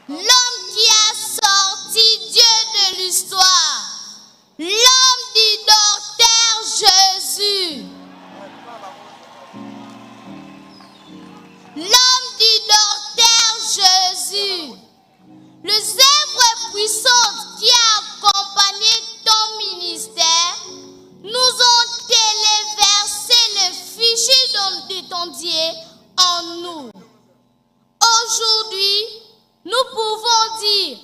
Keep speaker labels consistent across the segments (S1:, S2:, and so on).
S1: L'homme qui a sorti Dieu de l'histoire. L'homme du docteur Jésus. L'homme du docteur Jésus. Les œuvres puissantes qui ont accompagné ton ministère nous ont téléversé le fichier de ton Dieu en nous. Aujourd'hui, nous pouvons dire,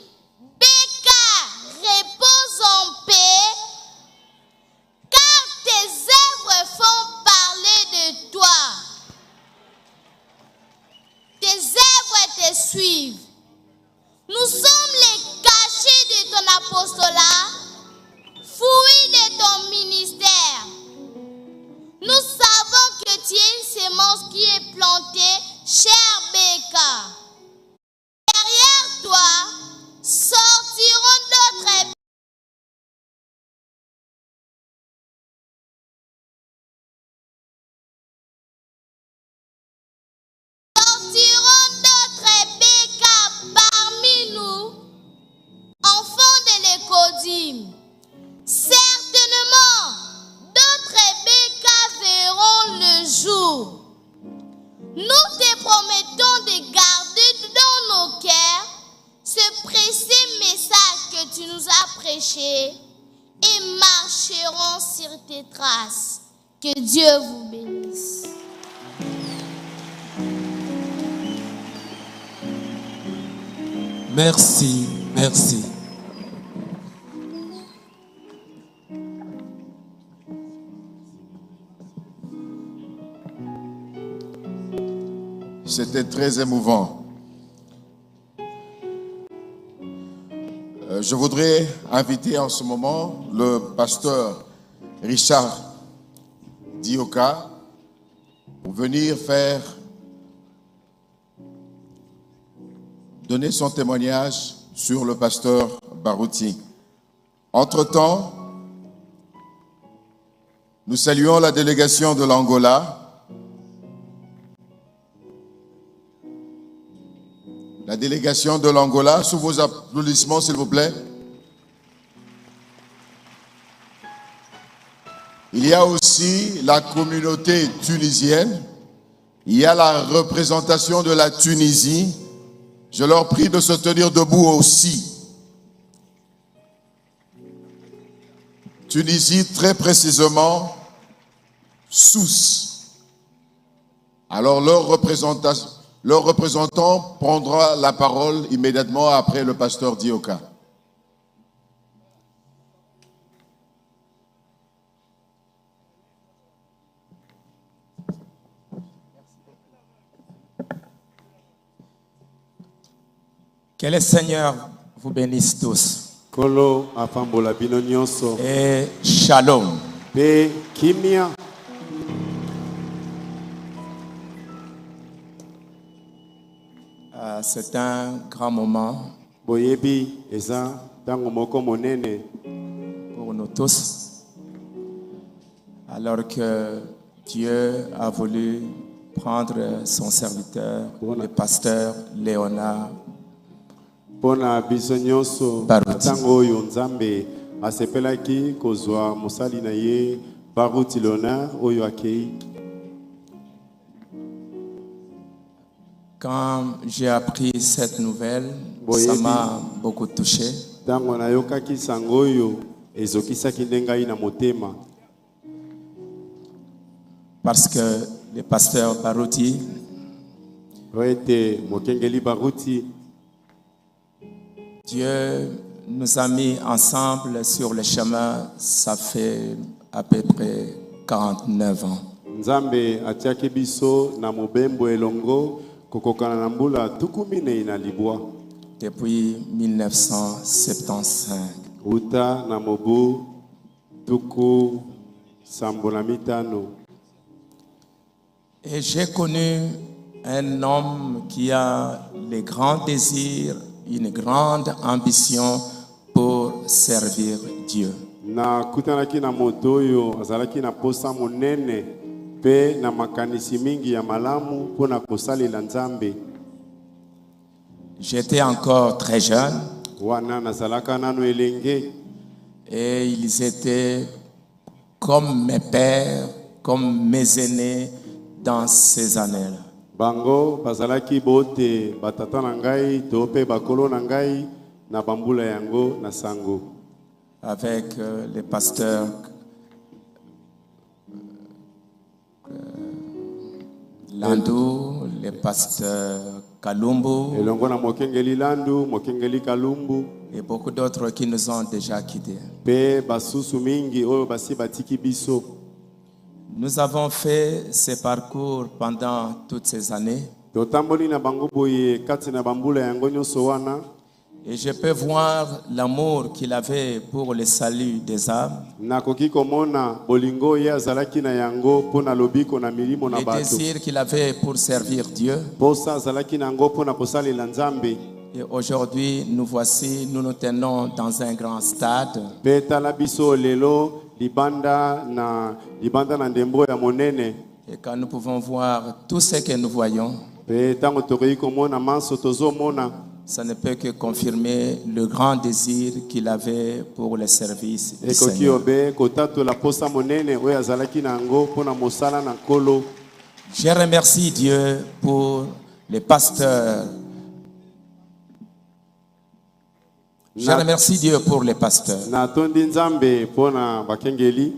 S1: Béka, repose en paix, car tes œuvres font parler de toi. Tes œuvres te suivent. Nous sommes les cachets de ton apostolat, fruits de ton ministère. Nous savons que tu es une sémence qui est plantée, cher Béka. Derrière toi sortiront d'autres Béka parmi nous, enfants de l'écodime. Certainement, d'autres Béka verront le jour. Nous te promettons de garder dans nos cœurs ce précieux message que tu nous as prêché et marcherons sur tes traces. Que Dieu vous bénisse.
S2: Merci, merci.
S3: C'était très émouvant. Je voudrais inviter en ce moment le pasteur Richard Dioka pour venir donner son témoignage sur le pasteur Barouti. Entre-temps, nous saluons la délégation de l'Angola. La délégation de l'Angola, sous vos applaudissements, s'il vous plaît. Il y a aussi la communauté tunisienne. Il y a la représentation de la Tunisie. Je leur prie de se tenir debout aussi. Tunisie, très précisément, Sousse. Alors leur représentant prendra la parole immédiatement après le pasteur Dioka.
S2: Que le Seigneur vous bénisse tous. Et shalom. C'est un grand moment pour nous tous. Alors que Dieu a voulu prendre son serviteur, le pasteur Léonard Barouti. Quand j'ai appris cette nouvelle, ça m'a beaucoup touché. Parce que le pasteur Barouti Dieu nous a mis ensemble sur le chemin, ça fait à peu près 49 ans. Depuis 1975. Et j'ai connu un homme qui a les grands désirs, une grande ambition pour servir Dieu. J'étais encore très jeune
S4: wana nazalaka nano elenge
S2: et ils étaient comme mes pères, comme mes aînés dans ces années-là.
S4: bango bazalaki bote batata na ngai to pe bakolo na ngai na bambula yango na sango
S2: Avec les pasteurs Landou, les pasteurs Kalumbu
S4: elongo na mokengeli Landu, mokengeli Kalumbu
S2: et beaucoup d'autres qui nous ont déjà quittés.
S4: pe basusu mingi oyo basi batiki biso.
S2: Nous avons fait ce parcours pendant toutes ces années
S4: Totamboli na bango boye kati na bambula yango nyonso wana
S2: et je peux voir l'amour qu'il avait pour le salut des âmes,
S4: nakoki komona bolingo ye azalaki na yango mpona lobiko na milimo na
S2: le
S4: bato
S2: désir qu'il avait pour servir Dieu.
S4: posa azalaki na yango mpona kosalela Nzambe.
S2: Et aujourd'hui, nous voici, nous nous tenons dans un grand stade
S4: Pe tala biso lelo libanda na ndembo ya monene
S2: et quand nous pouvons voir tout ce que nous voyons,
S4: pe tango tokoki komona manso tozomona
S2: ça ne peut que confirmer le grand désir qu'il avait pour le service du
S4: ekoki
S2: Seigneur.
S4: obe kotatola posa monene oyo azalaki na yango mpona mosala na nkolo.
S2: Je remercie Dieu pour les pasteurs. Je remercie Dieu pour les pasteurs.
S4: Natondi Nzambe mpona bakengeli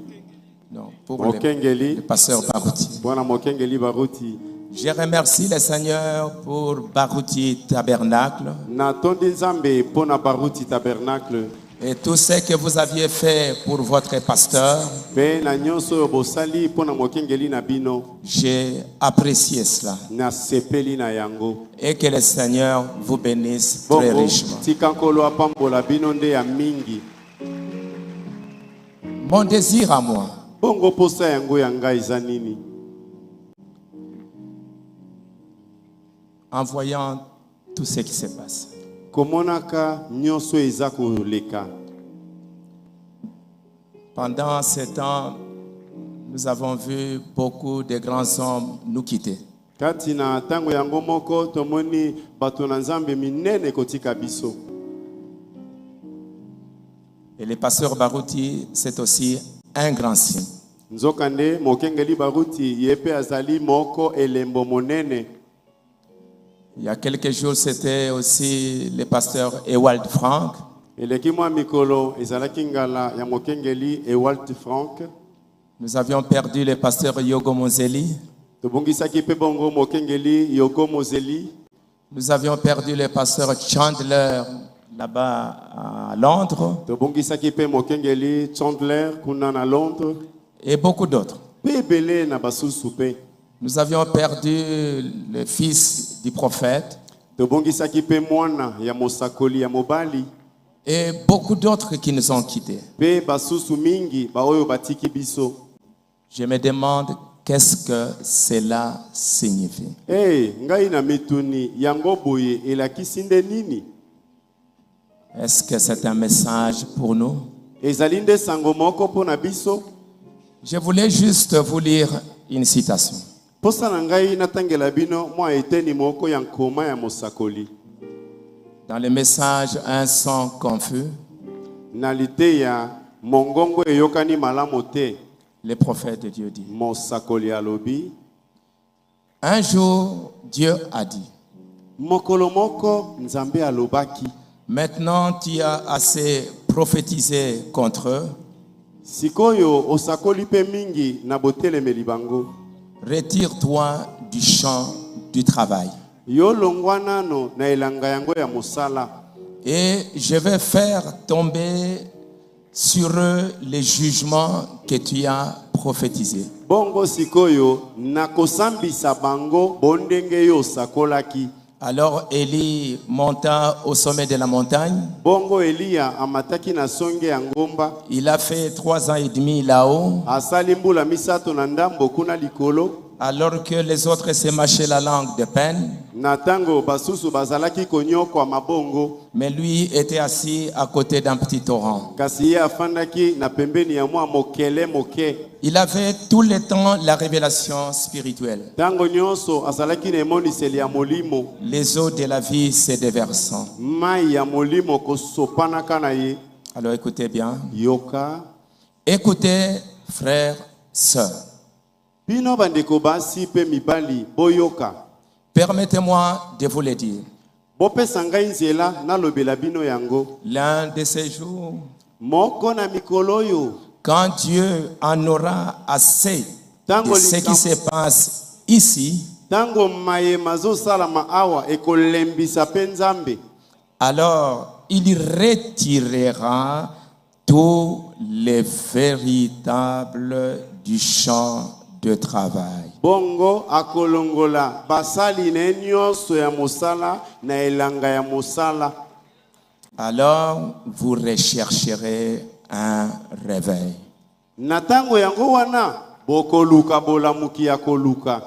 S2: Non, pour
S4: mokengeli
S2: les pasteurs Barouti.
S4: mpona mokengeli baruti.
S2: Je remercie le Seigneur pour Barouti Tabernacle
S4: Natondi Nzambe mpona baruti tabernacle
S2: et tout ce que vous aviez fait pour votre pasteur.
S4: pe na nyonso oyo bosali mpona mokengeli na bino
S2: J'ai apprécié cela
S4: nasepeli na yango.
S2: et que le Seigneur vous bénisse très
S4: Bongo
S2: richement.
S4: tika nkolo apambola bino nde ya mingi.
S2: Mon désir à moi,
S4: Bongo posa yango ya ngai eza nini?
S2: en voyant tout ce qui se passe,
S4: Komonaka nyonso eza koleka.
S2: pendant ce temps, nous avons vu beaucoup de grands hommes nous quitter.
S4: Kati na tango yango moko tomoni bato na Nzambe minene kotika biso.
S2: Et le pasteur Barouti, c'est aussi un grand signe.
S4: Nzokande mokengeli baruti yepe azali moko elembo monene.
S2: Il y a quelques jours, c'était aussi le pasteur Ewald Frank.
S4: Eleki mwa mikolo ezalaki ngala ya mokengeli Ewald Frank.
S2: Nous avions perdu le pasteur Yogo Mozeli.
S4: Tobongisaki pe bongo mokengeli Yogo Mozeli.
S2: Nous avions perdu le pasteur Chandler là-bas à Londres
S4: Tobongisaki pe mokengeli Chandler kuna na Londres.
S2: et beaucoup d'autres.
S4: Pe belé na basusu pe.
S2: Nous avions perdu le fils du prophète
S4: Tobongisaki pe mwana ya mosakoli ya mobali.
S2: et beaucoup d'autres qui nous ont quittés.
S4: Pe basusu mingi ba oyo batiki biso.
S2: Je me demande qu'est-ce que cela signifie.
S4: Ngai na mituni yango boye elakisi nde nini?
S2: Est-ce que c'est un message pour nous?
S4: Ezali nde sango moko mpona biso.
S2: Je voulais juste vous lire une citation.
S4: Posa na ngai natangela bino mwa eteni moko ya nkoma ya mosakoli.
S2: Dans le message Un son confus,
S4: Na liteya mongongo eyokani malamu te.
S2: le prophète de Dieu dit,
S4: Mosakoli alobi.
S2: un jour Dieu a dit,
S4: Mokolo moko Nzambe alobaki.
S2: maintenant tu as assez prophétisé contre eux,
S4: Sikoyo osakoli pe mingi na botelemeli bango.
S2: retire-toi du champ du travail.
S4: Yo longwa nano na elanga yango ya mosala.
S2: Et je vais faire tomber sur eux les jugements que tu as prophétisés.
S4: Bongo sikoyo nakosambisa bango bondenge yo sakolaki.
S2: Alors Élie monta au sommet de la montagne.
S4: Bongo Elia amataki na songe ya ngomba.
S2: Il a fait 3 ans et demi là-haut.
S4: Asali mbula misato na ndambo kuna likolo.
S2: Alors que les autres se mâchaient la langue de peine,
S4: Na tango basusu bazalaki konyokwa mabongo,
S2: mais lui était assis à côté d'un petit torrent.
S4: kasi ye afandaki na pembeni ya mwa mokele moke.
S2: Il avait tout le temps la révélation spirituelle.
S4: Tango nyonso azalaki na emoniseli ya molimo,
S2: Les eaux de la vie se déversant.
S4: mai ya molimo kosopanaka na ye.
S2: Alors écoutez bien.
S4: Yoka
S2: Écoutez, frères, sœurs.
S4: bino bandeko basi pe mibali boyoka.
S2: Permettez-moi de vous le dire.
S4: Bopesa ngai nzela nalobela bino yango.
S2: L'un de ces jours,
S4: Moko na mikolo oyo,
S2: quand Dieu en aura assez de ce qui se passe ici,
S4: tango mayema azosalama awa ekolembisa pe Nzambe,
S2: alors il retirera tous les véritables du champ de travail.
S4: bongo akolongola basali na nyonso ya mosala na elanga ya mosala.
S2: Alors vous rechercherez un réveil.
S4: Na tango yango wana bokoluka bolamuki ya koluka.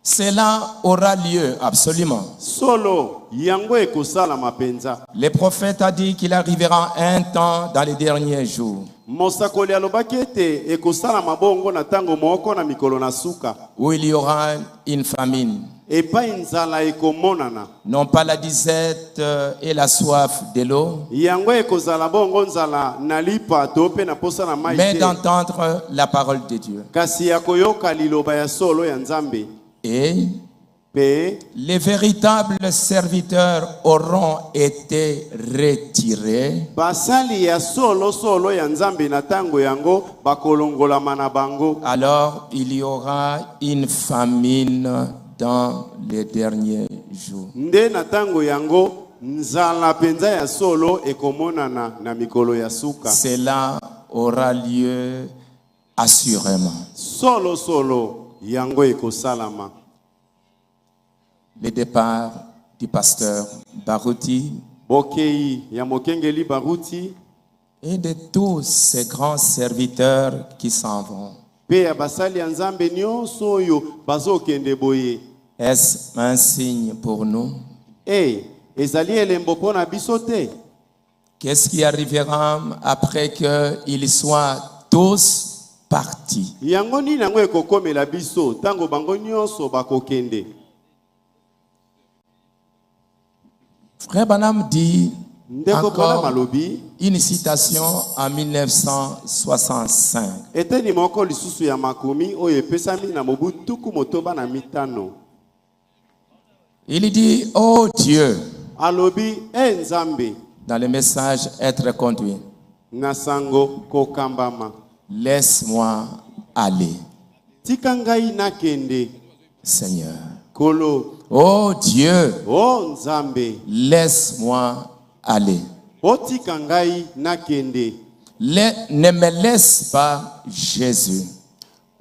S2: Cela aura lieu absolument.
S4: Solo yango ekosala mapenza.
S2: Le prophète a dit qu'il arrivera un temps dans les derniers jours
S4: Mosakoli alobaki ete ekosala mabongo na tango moko na mikolo na suka,
S2: où il y aura une famine.
S4: epai nzala ekomonana.
S2: Non pas la disette et la soif de l'eau,
S4: Yango ekozala bongo nzala na lipa to pe na posa na mai
S2: mais
S4: te,
S2: d'entendre la parole de Dieu.
S4: kasi ya koyoka liloba ya solo ya Nzambe.
S2: Et
S4: Pe
S2: les véritables serviteurs auront été retirés
S4: basali ya solo ya Nzambe na tango yango bakolongolama na bango.
S2: alors il y aura une famine dans les derniers jours.
S4: Nde na tango yango nzala penza ya solo ekomonana na mikolo ya suka.
S2: Cela aura lieu assurément.
S4: Solo yango ekosalama.
S2: Le départ du pasteur Baruti
S4: Bokei ya mokengeli Baruti
S2: et de tous ces grands serviteurs qui s'en vont.
S4: pe ya basali ya Nzambe nyonso oyo bazokende boye.
S2: Est-ce un signe pour nous?
S4: Ezali elembo pona biso te.
S2: Qu'est-ce qui arrivera après qu'ils soient tous partis?
S4: Yango nini yango ekokomela biso tango bango nyonso bakokende.
S2: Frère Branham dit
S4: Ndeko Branham
S2: encore
S4: alobi
S2: une citation en 1965.
S4: eteni moko lisusu ya makumi oyo epesami na mobu tuku motoba na mitano.
S2: Il dit, oh Dieu,
S4: Alobi Nzambe
S2: dans le message être conduit,
S4: na sango kokambama.
S2: laisse-moi aller,
S4: Tika ngai nakende
S2: Seigneur.
S4: kolo.
S2: Oh Dieu,
S4: O Nzambe,
S2: laisse-moi aller.
S4: otika ngai nakende.
S2: Ne me laisse pas, Jésus.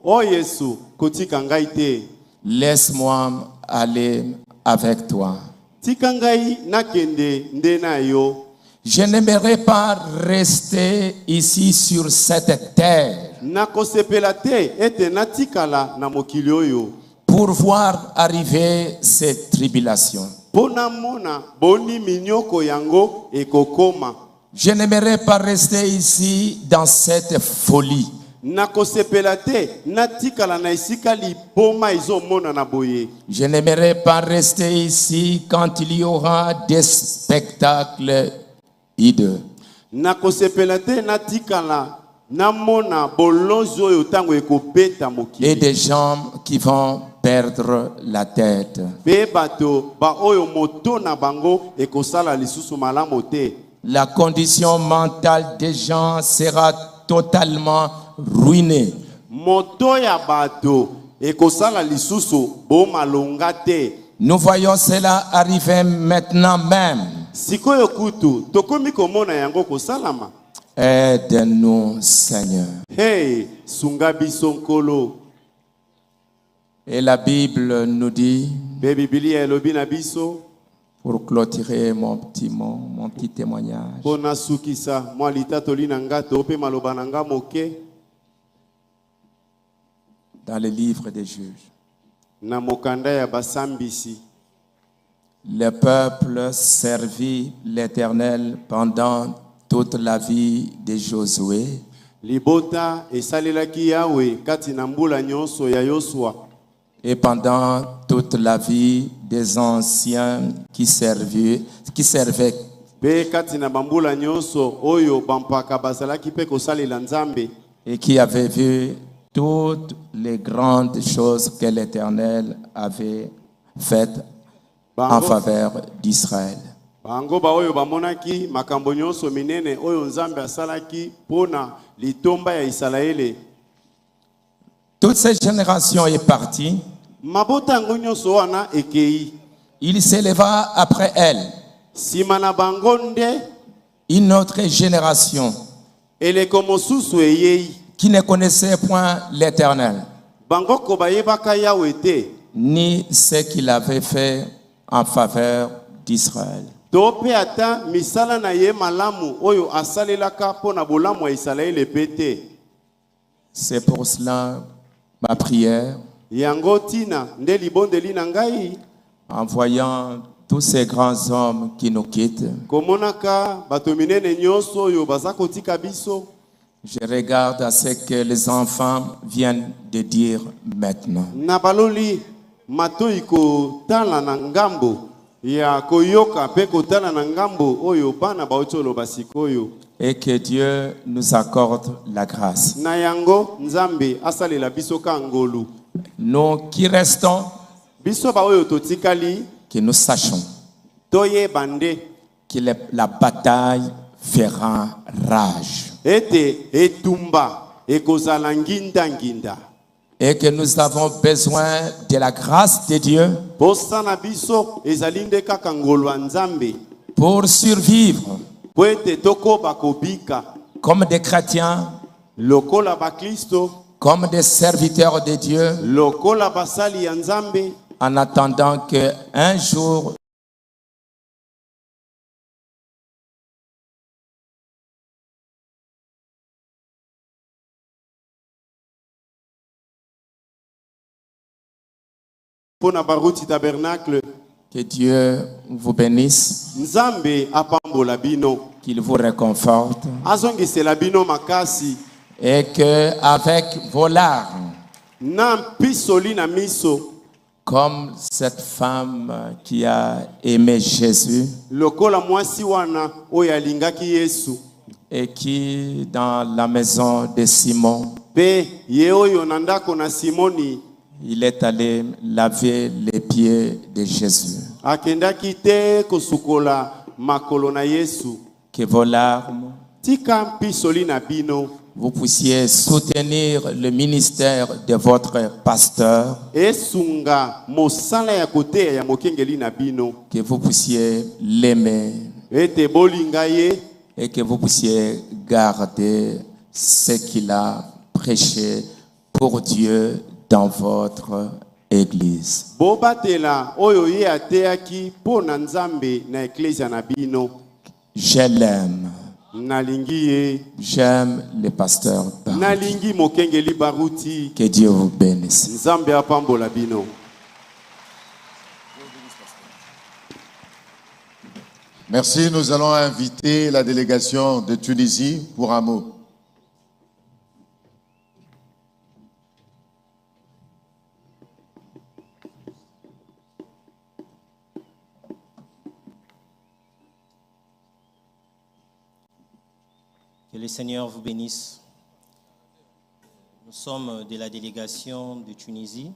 S4: O Yesu, kotika ngai te.
S2: Laisse-moi aller avec toi.
S4: Tika ngai nakende nde na yo.
S2: Je n'aimerais pas rester ici sur cette terre
S4: Nakosepela te ete natikala na mokili oyo.
S2: pour voir arriver ces tribulations.
S4: Pona mona boni minyoko yango ekokoma.
S2: Je n'aimerais pas rester ici dans cette folie.
S4: Nakosepela te natikala na esika lipoma ezomona na boye.
S2: Je n'aimerais pas rester ici quand il y aura des spectacles hideux.
S4: Nakosepela te natikala namona bolonzo oyo tango ekobeta
S2: Et
S4: mokili.
S2: des gens qui vont perdre la tête.
S4: Pe bato ba oyo moto na bango ekosala lisusu malamu te.
S2: La condition mentale des gens sera totalement ruinée.
S4: Moto ya bato ekosala lisusu bo malonga te.
S2: Nous voyons cela arriver maintenant même.
S4: Sikoyo kutu tokomi komona yango kosalama.
S2: Aide-nous, Seigneur.
S4: Hey, sunga biso nkolo.
S2: Et la Bible nous dit,
S4: Be Biblia elobi na biso
S2: pour clôturer mon petit témoignage,
S4: pona sukisa mwa litatoli na nga to pe maloba na nga moke
S2: dans le livre des Juges,
S4: na mokanda ya basambisi.
S2: Le peuple servit l'Éternel pendant toute la vie de Josué.
S4: Libota esalelaki Yawe kati na mbula nyonso ya Yosua.
S2: Et pendant toute la vie des anciens qui servaient.
S4: Pe kati na bambula nyonso oyo bampaka bazalaki pe kosalela Nzambe.
S2: Et qui avaient vu toutes les grandes choses que l'Éternel avait faites en faveur d'Israël.
S4: Bango ba oyo bamonaki makambo nyonso minene oyo Nzambe asalaki pona litomba ya Israele.
S2: Toute cette génération est partie.
S4: Mabota ngo nyonso wana ekei.
S2: Il s'éleva après elle
S4: Simana bangonde
S2: une autre génération
S4: eleko mosusu eyei.
S2: qui ne connaissait point l'Éternel,
S4: Bango ko bayebaka Yawe te.
S2: ni ce qu'il avait fait en faveur d'Israël.
S4: Tope ata misala na ye malamu oyo asalelaka pona bolamu ya Israele pete.
S2: C'est pour cela ma prière,
S4: Yango tina nde libondeli na ngai
S2: en voyant tous ces grands hommes qui nous quittent.
S4: komonaka bato minene nyonso oyo baza kotika biso.
S2: Je regarde à ce que les enfants viennent de dire maintenant.
S4: Na baloli matoi kotala na ngambo ya koyoka pe kotala na ngambo oyo bana bauti oloba sikoyo.
S2: Et que Dieu nous accorde la grâce.
S4: Na yango Nzambe asalela biso ka ngolu.
S2: Nous qui restons,
S4: Biso ba oyo totikali
S2: que nous sachions
S4: toye bande
S2: que la bataille fera rage.
S4: ete etumba ekozala nginda nginda.
S2: Et que nous avons besoin de la grâce de Dieu
S4: Posa na biso ezali nde kaka ngolu ya Nzambe
S2: pour survivre
S4: po ete tokoba kobika
S2: comme des chrétiens,
S4: lokola bakristo,
S2: comme des serviteurs de Dieu,
S4: lokola basali ya Nzambe,
S2: en attendant que un jour
S4: pona baruti tabernacle.
S2: que Dieu vous bénisse,
S4: Nzambe apambola bino,
S2: qu'il vous réconforte
S4: azongisela bino makasi
S2: et que avec vos larmes,
S4: na mpisoli na miso
S2: comme cette femme qui a aimé Jésus
S4: lokola mwasi wana oyo alingaki Yesu
S2: et qui dans la maison de Simon,
S4: pe ye oyo na ndako na Simoni
S2: il est allé laver les pieds de Jésus.
S4: akendaki te kosukola makolo na Yesu.
S2: Que vos larmes,
S4: Tika mpisoli na bino
S2: vous puissiez soutenir le ministère de votre pasteur,
S4: esunga mosala ya koteya ya mokengeli na bino,
S2: que vous puissiez l'aimer
S4: ete bolinga ye
S2: et que vous puissiez garder ce qu'il a prêché pour Dieu dans votre église.
S4: bobatela oyo ye ateyaki mpo na Nzambe na eklesia na bino.
S2: Je l'aime.
S4: Nalingi ye,
S2: J'aime le pasteur Baruti.
S4: nalingi mokengeli baruti.
S2: Que Dieu vous bénisse.
S4: Nzambe apambola bino.
S3: Merci. Nous allons inviter la délégation de Tunisie pour un mot.
S5: Que le Seigneur vous bénisse. Nous sommes de la délégation de Tunisie.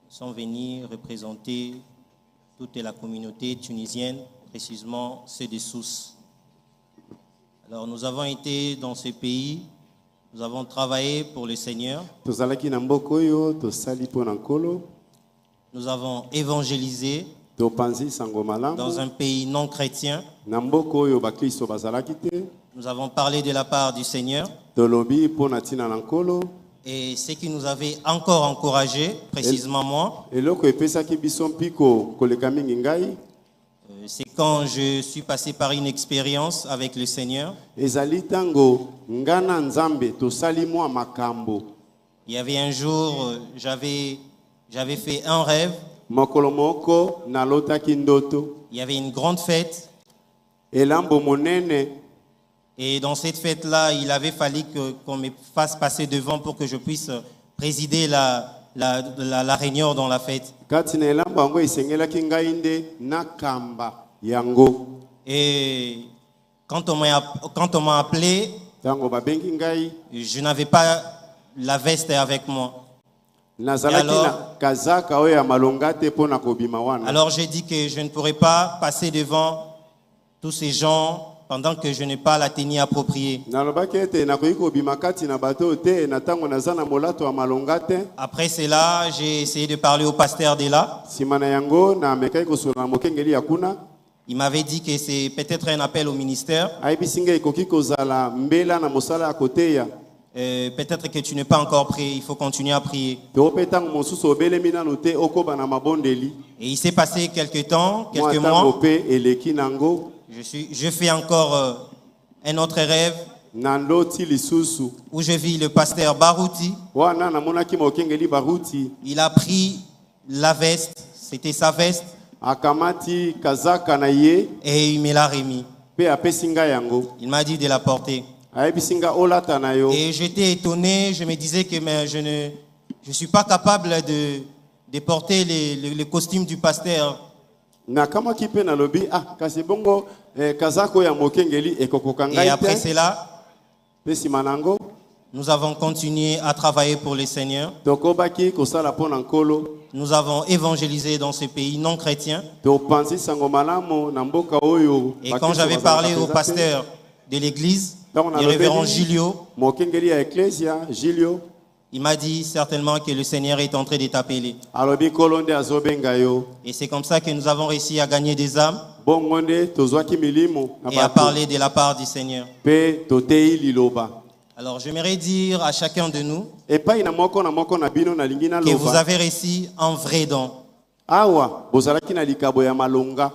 S5: Nous sommes venus représenter toute la communauté tunisienne, précisément ceux de Sousse. Alors nous avons été dans ce pays, nous avons travaillé pour le Seigneur.
S4: Tozalaki na mboko oyo tosali mpo na nkolo,
S5: Nous avons évangélisé
S4: topanzi sango malamu
S5: dans un pays non chrétien.
S4: na mboko oyo bakristo bazalaki te.
S5: Nous avons parlé de la part du Seigneur.
S4: Tolobi mpo na ntina na nkolo.
S5: Et ce qui nous avait encore encouragé, précisément moi,
S4: Eloko epesaki biso mpiko koleka mingi ngai
S5: c'est quand je suis passé par une expérience avec le Seigneur.
S4: ezali tango ngana Nzambe tosali mwa makambo.
S5: Il y avait un jour, j'avais fait un rêve.
S4: mokolo moko nalotaki ndoto
S5: Il y avait une grande fête.
S4: elambo monene
S5: Et dans cette fête-là, il avait fallu qu'on me fasse passer devant pour que je puisse présider la réunion dans la fête.
S4: kati na elambo yango esengelaki ngai nde nakamba yango.
S5: Et quand on m'a appelé,
S4: Ntango babengi ngai
S5: je n'avais pas la veste avec moi.
S4: nazalaki na kazaka oyo ya malonga te mpo na kobima wana.
S5: Alors j'ai dit que je ne pourrais pas passer devant tous ces gens pendant que je n'ai pas la tenue appropriée.
S4: Nalobaki ete nakoki kobima kati na bato te na ntango naza na molato ya malonga te.
S5: Après cela, j'ai essayé de parler au pasteur de là.
S4: Nsima na yango namekaki kosola na mokengeli ya kuna.
S5: Il m'avait dit que c'est peut-être un appel au ministère.
S4: ayebisi ngai ekoki kozala mbela na mosala ya koteya.
S5: Peut-être que tu n'es pas encore prêt, il faut continuer à prier.
S4: To mpe ntango mosusu obelemi nanu te okoba na mabondeli.
S5: Et il s'est passé quelques temps, quelques
S4: Mwa ntango
S5: mois.
S4: mpe eleki nango
S5: Je fais encore un autre rêve
S4: na ndoti lisusu
S5: où je vis le pasteur Barouti.
S4: wana namonaki mokengeli baruti
S5: Il a pris la veste, c'était sa veste,
S4: akamati kazaka na ye
S5: et il me l'a remis.
S4: mpe apesi ngai yango.
S5: Il m'a dit de la porter.
S4: ayebisi ngai olata na yo.
S5: Et j'étais étonné, je me disais que mais je ne suis pas capable de porter le costume du pasteur.
S4: nakamaki mpe nalobi kasi bongo kazaka oyo ya mokengeli ekokoka
S5: Et
S4: ngai
S5: après
S4: te.
S5: cela,
S4: Mpe nsima nango
S5: nous avons continué à travailler pour le Seigneur.
S4: tokobaki kosala mpo na nkolo.
S5: Nous avons évangélisé dans ce pays non chrétien.
S4: topanzi sango malamu na mboka oyo.
S5: Et quand j'avais parlé au pasteur de l'église, le révérend Gilio,
S4: mokengeli ya eklesia Gilio
S5: il m'a dit certainement que le Seigneur est en train de t'appeler.
S4: alobi nkolo nde azobenga yo.
S5: Et c'est comme ça que nous avons réussi à gagner des âmes
S4: bongo nde tozwaki milimo na
S5: et à
S4: bato
S5: parler de la part du Seigneur.
S4: mpe totei liloba.
S5: Alors j'aimerais dire à chacun de nous
S4: epai na moko na bino nalingi
S5: que vous
S4: naloba
S5: avez reçu un vrai don.
S4: awa bozalaki na likabo ya malonga.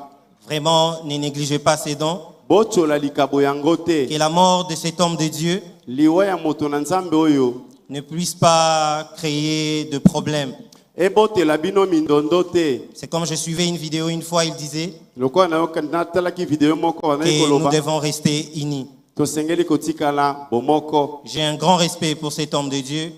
S5: Vraiment, ne négligez pas ces dons.
S4: botyola likabo yango te.
S5: Que la mort de cet homme de Dieu
S4: liwa ya moto na nzambe oyo
S5: ne puisse pas créer de problèmes.
S4: ebotela bino mindondo te.
S5: C'est comme je suivais une vidéo une fois, il disait
S4: lokola natalaki video moko wana
S5: que nous
S4: koloba
S5: devons rester unis.
S4: tosengeli kotikala bomoko.
S5: J'ai un grand respect pour cet homme de Dieu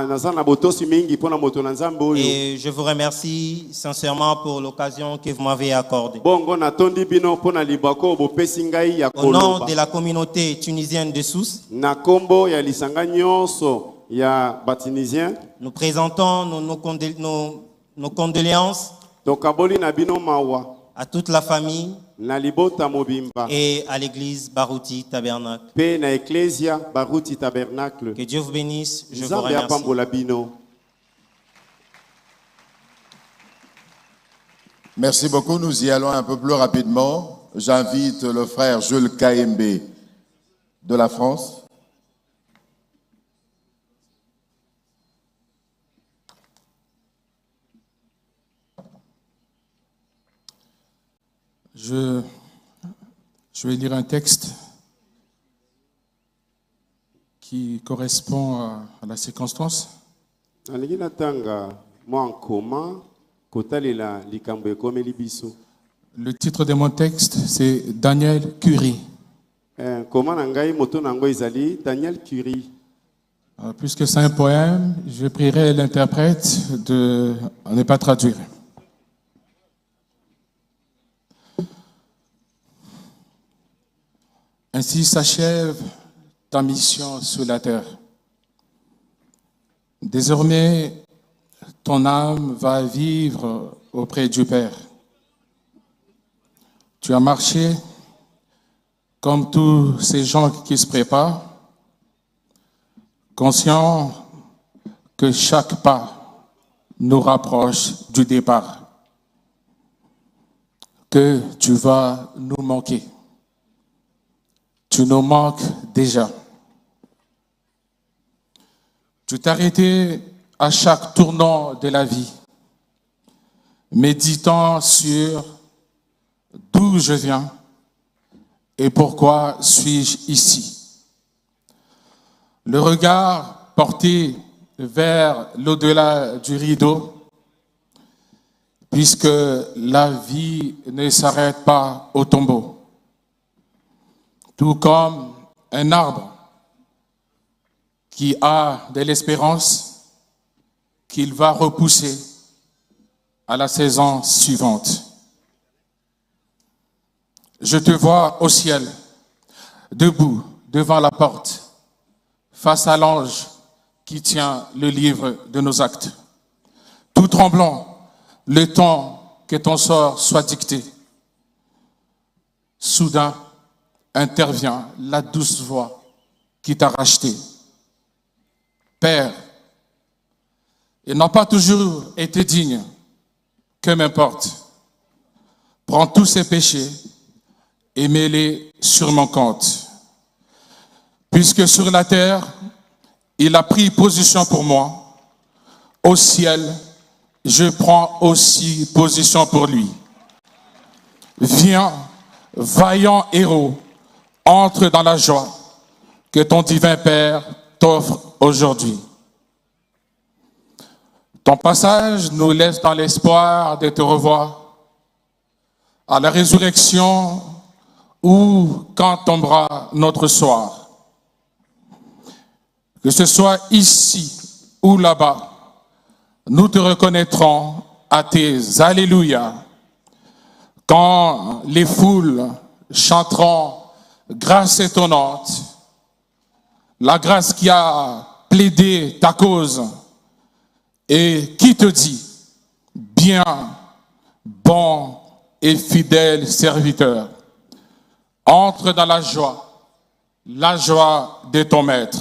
S4: naza na botosi mingi mpona moto na nzambe oyo.
S5: et je vous remercie sincèrement pour l'occasion que vous m'avez accordée.
S4: bongo natondi bino mpona libako oyo bopesi ngai ya
S5: Au nom
S4: koloba.
S5: de la communauté tunisienne de Sousse,
S4: na kombo ya lisanga nyonso ya batunisien
S5: nous présentons nos condoléances
S4: tokaboli na bino mawa
S5: à toute la famille
S4: na libota mobimba
S5: et à l'église Barouti Tabernacle.
S4: mpe na eklesia baruti tabernacle.
S5: Que Dieu vous bénisse, je vous
S4: nzambe
S5: remercie.
S4: apambola bino.
S3: Merci beaucoup. Nous y allons un peu plus rapidement. J'invite le frère Jules Kaembe de la France.
S6: Je vais lire un texte qui correspond à la circonstance.
S4: nalingi natanga mwa nkoma kotalela likambo ekomeli biso.
S6: Le titre de mon texte, c'est Daniel Curie.
S4: nkoma na ngai moto na yango ezali Daniel Curie.
S6: Puisque c'est un poème, je prierai l'interprète de ne pas traduire. Ainsi s'achève ta mission sur la terre. Désormais, ton âme va vivre auprès du Père. Tu as marché comme tous ces gens qui se préparent, conscient que chaque pas nous rapproche du départ, que tu vas nous manquer. Tu nous manques déjà. Tu t'arrêtais à chaque tournant de la vie, méditant sur d'où je viens et pourquoi suis-je ici. Le regard porté vers l'au-delà du rideau, puisque la vie ne s'arrête pas au tombeau. Tout comme un arbre qui a de l'espérance qu'il va repousser à la saison suivante. Je te vois au ciel, debout devant la porte, face à l'ange qui tient le livre de nos actes. Tout tremblant, le temps que ton sort soit dicté. Soudain intervient la douce voix qui t'a racheté. Père, il n'a pas toujours été digne, que m'importe. Prends tous ses péchés et mets-les sur mon compte. Puisque sur la terre, il a pris position pour moi, au ciel, je prends aussi position pour lui. Viens, vaillant héros, entre dans la joie que ton divin Père t'offre aujourd'hui. Ton passage nous laisse dans l'espoir de te revoir à la résurrection ou quand tombera notre soir. Que ce soit ici ou là-bas, nous te reconnaîtrons à tes Alléluia quand les foules chanteront grâce étonnante, la grâce qui a plaidé ta cause et qui te dit, bien, bon et fidèle serviteur, entre dans la joie de ton maître.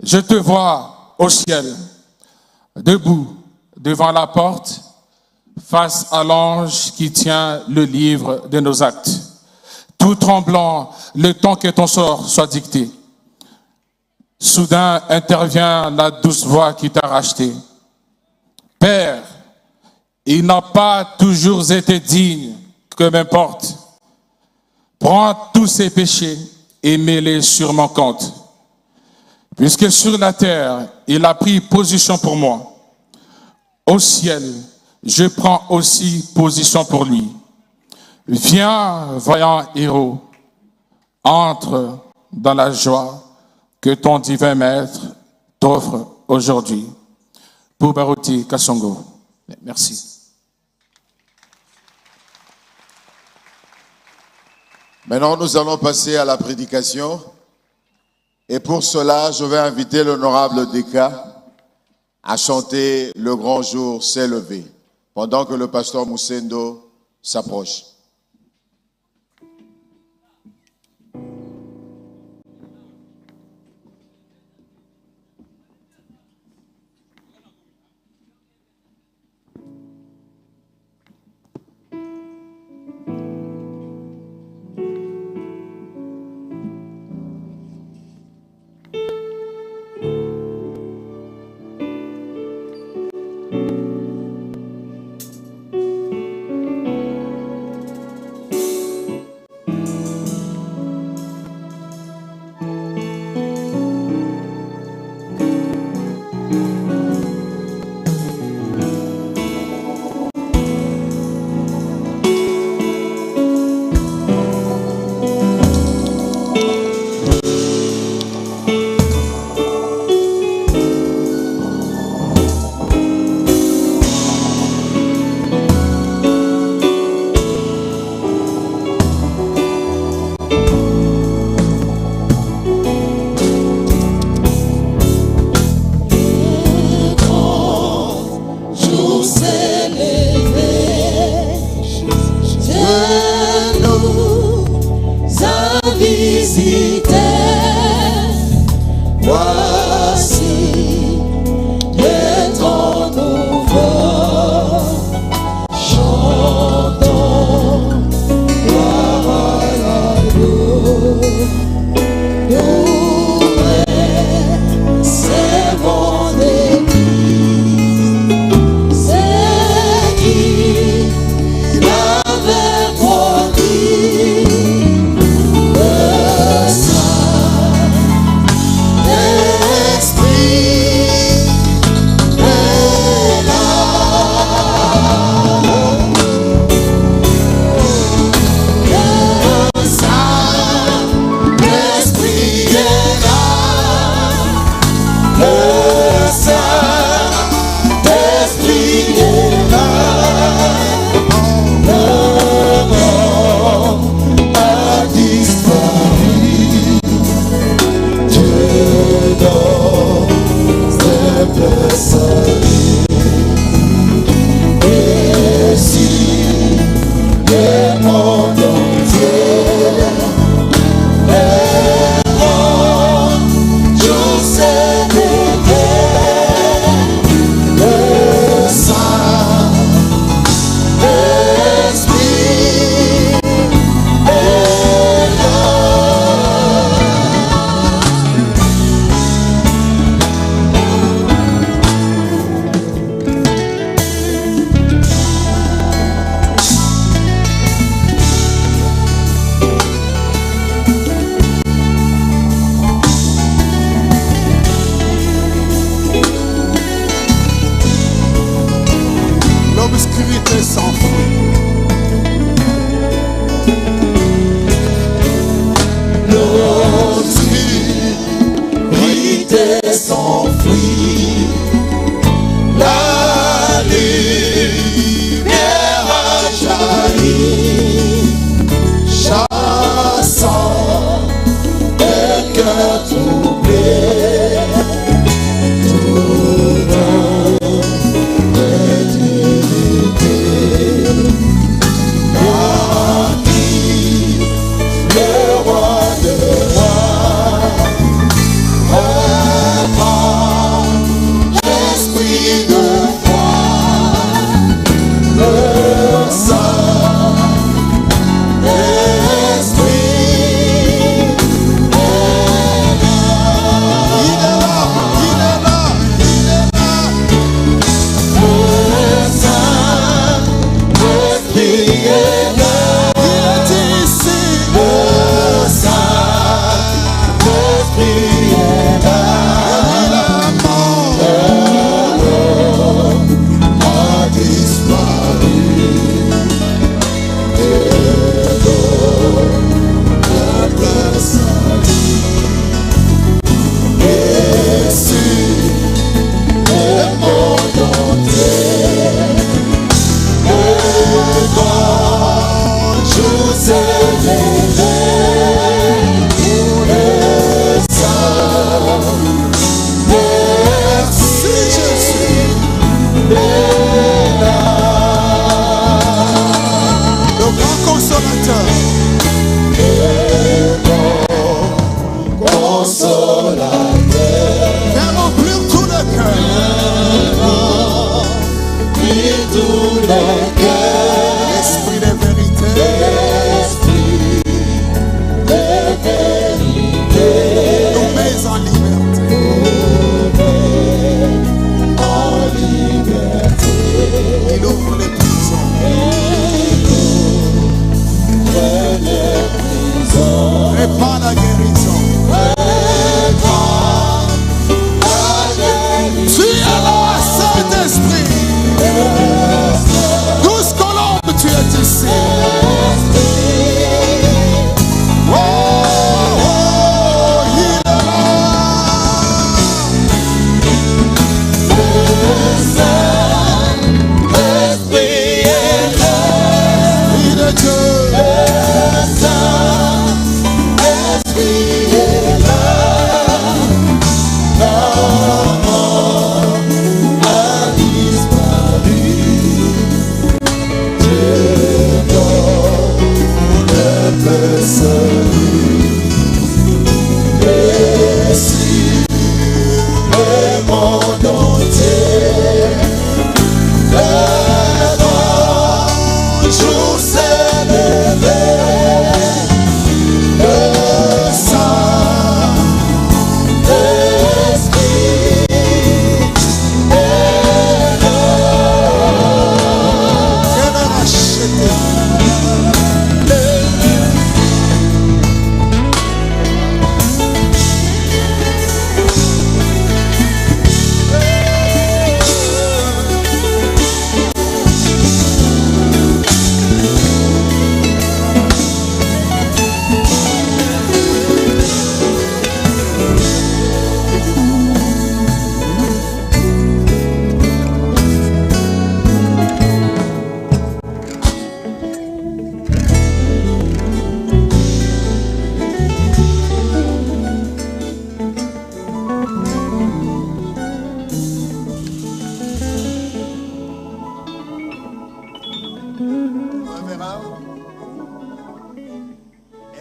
S6: Je te vois au ciel, debout devant la porte, face à l'ange qui tient le livre de nos actes. Tout tremblant, le temps que ton sort soit dicté. Soudain intervient la douce voix qui t'a racheté. Père, il n'a pas toujours été digne, que m'importe. Prends tous ses péchés et mets-les sur mon compte. Puisque sur la terre, il a pris position pour moi. Au ciel, je prends aussi position pour lui. Viens, vaillant héros, entre dans la joie que ton divin maître t'offre aujourd'hui. Pour Baruti Kasongo. Merci.
S3: Maintenant, nous allons passer à la prédication. Et pour cela, je vais inviter l'honorable Deka à chanter « Le grand jour s'est levé » pendant que le pasteur Moussendo s'approche.
S7: The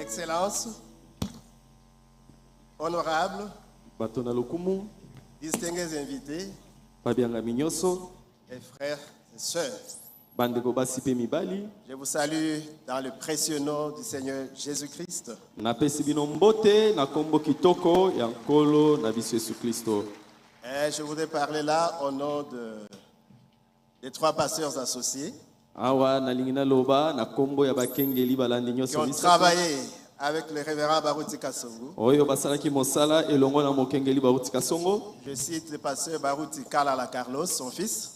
S7: Excellences, honorables, distingués invités, et frères et sœurs, je vous salue dans le précieux nom du Seigneur Jésus-Christ. Et je voudrais parler là au nom des trois pasteurs associés qui ont travaillé avec le révérend Baruti Kasongo. Je cite le pasteur Baruti Kalala Carlos, son fils.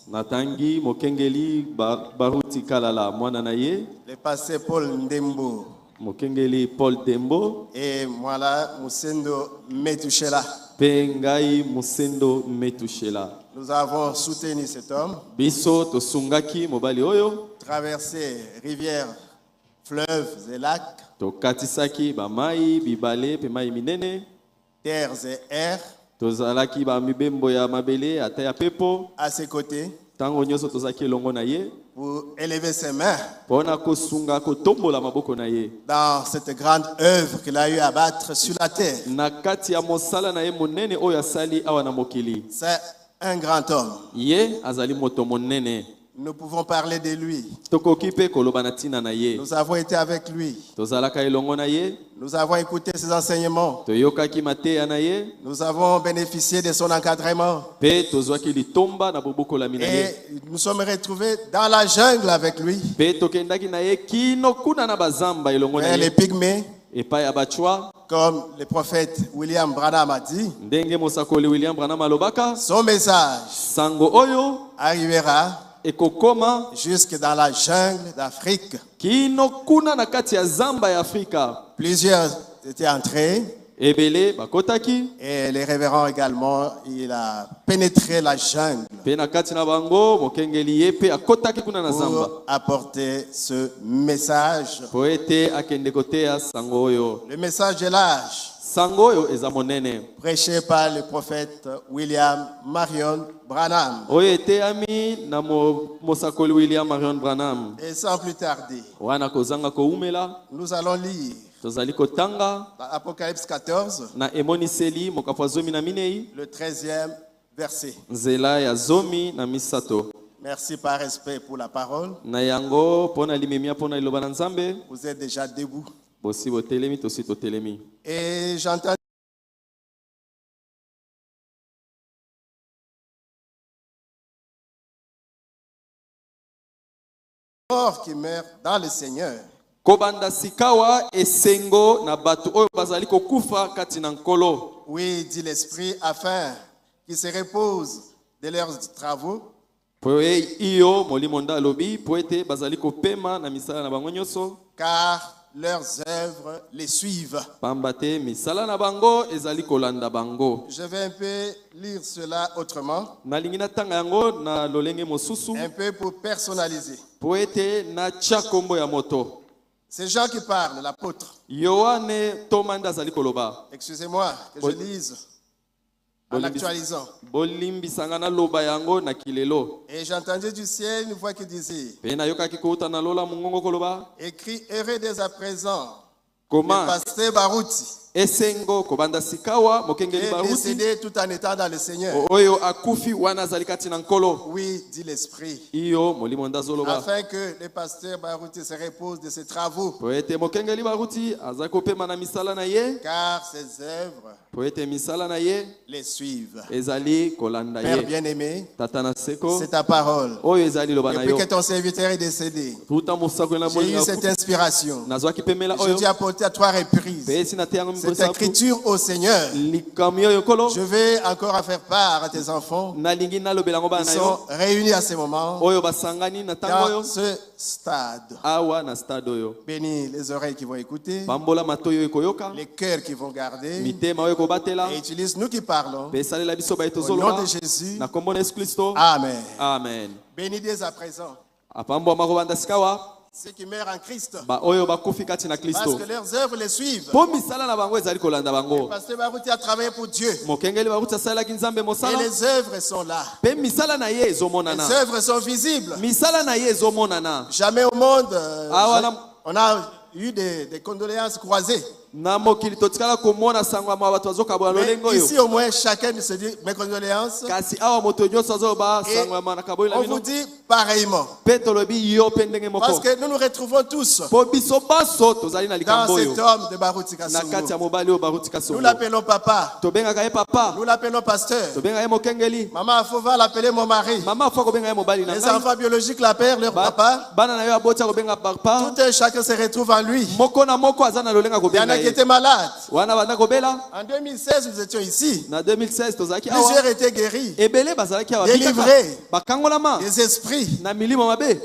S7: Le pasteur Paul Ndembo. Et moi là, Musendo Metushela. Nous avons soutenu cet homme. Traversé rivières, fleuves et lacs. terres et airs.
S4: tozalaki bamibembo ya mabele ata ya pepo
S7: À ses côtés,
S4: ntango nyonso tozalaki elongo na ye
S7: pour élever ses mains
S4: mpona kosunga kotombola maboko na ye
S7: dans cette grande œuvre qu'il a eu à battre sur la terre.
S4: na kati ya mosala na ye monene oyo asali awa na mokili.
S7: C'est un grand homme.
S4: Ye azali moto monene.
S7: Nous pouvons parler de lui.
S4: Tokoki pe koloba na tina na ye.
S7: Nous avons été avec lui.
S4: Tozalaka elongo na ye.
S7: Nous avons écouté ses enseignements.
S4: Toyokaki mateya na ye.
S7: Nous avons bénéficié de son encadrement.
S4: Pe tozwaki litomba na bobokolami na ye.
S7: Et nous sommes retrouvés dans la jungle avec lui.
S4: Pe tokendaki na ye kino kuna na bazamba elongo na
S7: Et les
S4: ye.
S7: pygmées,
S4: Epai ya bachwa.
S7: comme le prophète William Branham a dit,
S4: Ndenge mosakoli William Branham alobaka.
S7: son message
S4: Sango oyo
S7: arrivera
S4: ekokoma
S7: jusque dans la jungle d'Afrique.
S4: kino kuna na kati ya zamba ya Afrika.
S7: Plusieurs étaient entrés
S4: Ebele bakotaki.
S7: et les révérends également, il a pénétré la jungle
S4: Pe na kati na bango mokengeli ye pe akotaki kuna na zamba.
S7: pour apporter ce message.
S4: Po ete akende koteya sango oyo.
S7: Le message de l'âge
S4: Sango oyo eza monene.
S7: prêché par le prophète William Marion Branham.
S4: Oyo eteyami na mosakoli William Marion Branham.
S7: Et sans plus tarder,
S4: Wana kozanga koumela.
S7: nous allons lire
S4: Tozali kotanga
S7: dans Apocalypse 14,
S4: na emoniseli mokapo zomi na minei.
S7: le 13e verset.
S4: Nzela ya zomi na misato.
S7: Merci par respect pour la parole.
S4: Na yango pona limemia pona iloba na Nzambe.
S7: Vous êtes déjà debout.
S4: Bosi botelemi tosi totelemi.
S7: Et j'entends mort qui meurt dans le Seigneur.
S4: Kobanda sikawa esengo na batu oyo bazali kokufa kati na nkolo.
S7: Oui, dit l'Esprit, afin qu'ils se reposent de leurs travaux,
S4: Po iyo molimo nda lobi po ete bazali kopema na misala na bango nyonso.
S7: car leurs œuvres les suivent.
S4: Pamba te misala na bango ezali kolanda bango.
S7: Je vais un peu lire cela autrement,
S4: Nalingi natanga yango na lolenge mosusu
S7: un peu pour personnaliser.
S4: po ete na tia kombo ya moto.
S7: C'est Jean qui parle, l'apôtre.
S4: Yohane tomanda azali koloba.
S7: Excusez-moi que je lise en actualisant.
S4: Bolimbisanga na loba yango na kilelo.
S7: Et j'entendais du ciel une voix qui disait,
S4: Pe na yokaki kouta na lola mungongo koloba.
S7: écrit, heureux dès à présent, le
S4: Comment
S7: pasteur Barouti
S4: esengo kobanda sikawa mokengeli
S7: est
S4: baruti.
S7: décédé tout en étant dans le Seigneur.
S4: Oyo akufi wana azali kati na nkolo.
S7: Oui, dit l'Esprit,
S4: Iyo molimo nda zoloba.
S7: afin que le pasteur Barouti se repose de ses travaux,
S4: Po ete mokengeli baruti azali kopema na misala na ye.
S7: car ses œuvres
S4: Po ete misala na ye
S7: les suivent.
S4: ezali kolanda
S7: Père
S4: ye.
S7: bien-aimé,
S4: Tata na seko
S7: c'est ta parole.
S4: oyo ezali loba na
S7: Depuis
S4: yo.
S7: que ton serviteur est décédé,
S4: Tuta musako na
S7: j'ai eu
S4: molinga
S7: cette inspiration.
S4: nazwaki pemela
S7: Je
S4: oyo.
S7: t'ai apporté à 3 reprises
S4: Pe sina te yango
S7: cette
S4: mikosa.
S7: écriture au Seigneur.
S4: Likamio yokolo.
S7: Je vais encore en faire part à tes enfants
S4: Nalingi nalobela ngo bana
S7: qui
S4: na
S7: sont
S4: yo.
S7: réunis à ce moment
S4: Oyo basangani na tango
S7: dans
S4: yo.
S7: ce stade.
S4: Awa na stade oyo.
S7: Bénis les oreilles qui vont écouter,
S4: Pambola matoyo ekoyoka.
S7: les cœurs qui vont garder,
S4: Mitema oyo kobatela.
S7: et utilise nous qui parlons.
S4: Pe salela biso ba
S7: Au nom
S4: etozoloba.
S7: de Jésus,
S4: Na kombo na Yesu Kristo.
S7: Amen.
S4: Amen.
S7: Bénis dès à présent
S4: Apambo makobanda sikawa.
S7: ceux qui meurent en Christ,
S4: Ba oyo bakufi kati na
S7: parce
S4: Kristo.
S7: que leurs œuvres les suivent.
S4: Po misala na bango ezali kolanda bango.
S7: Pasteur Barouti a travaillé pour Dieu,
S4: Mokengeli bakuti asalelaki Nzambe
S7: et
S4: mosala.
S7: les œuvres sont là.
S4: Pe misala na ye
S7: Les
S4: ezomonana.
S7: œuvres sont visibles.
S4: Misala na ye ezomonana.
S7: Jamais au monde, on a eu des condoléances croisées.
S4: Na mokili totikala komona sango ya bato bazokabwa
S7: Mais
S4: lolengo oyo.
S7: ici, au moins, chacun se dit mes condoléances.
S4: Kasi awa moto nyonso azoba
S7: Et
S4: sango ya manakabo na
S7: on vous
S4: bino.
S7: dit pareillement.
S4: Pe tolobi yo pe ndenge
S7: Parce
S4: moko.
S7: que nous nous retrouvons tous
S4: Po biso baso tozali na
S7: dans
S4: likambo
S7: cet
S4: oyo.
S7: homme de Barouti
S4: Na kati ya
S7: Kasongo.
S4: mobali oyo baruti
S7: Nous
S4: kasongo.
S7: l'appelons papa.
S4: Tobengaka ye papa.
S7: Nous l'appelons pasteur.
S4: Tobenga ye mokengeli.
S7: Maman Afova l'appelait mon mari.
S4: Mama afwa kobenga ye mobali na
S7: Les
S4: ngai.
S7: enfants biologiques l'appellent leur papa.
S4: Bana na yo abotya kobenga papa.
S7: Tout un chacun se retrouve en lui.
S4: Moko na moko aza na lolenga
S7: Il y en
S4: kobenga
S7: a qui
S4: ye.
S7: étaient malades.
S4: Wana banda kobela.
S7: En 2016, nous étions ici.
S4: Na 2016 tozalaki
S7: Plusieurs
S4: awa.
S7: étaient guéris.
S4: Ebele bazalaki awa.
S7: Délivrés.
S4: Bakangolama.
S7: Des esprits.
S4: Na milimo mabe.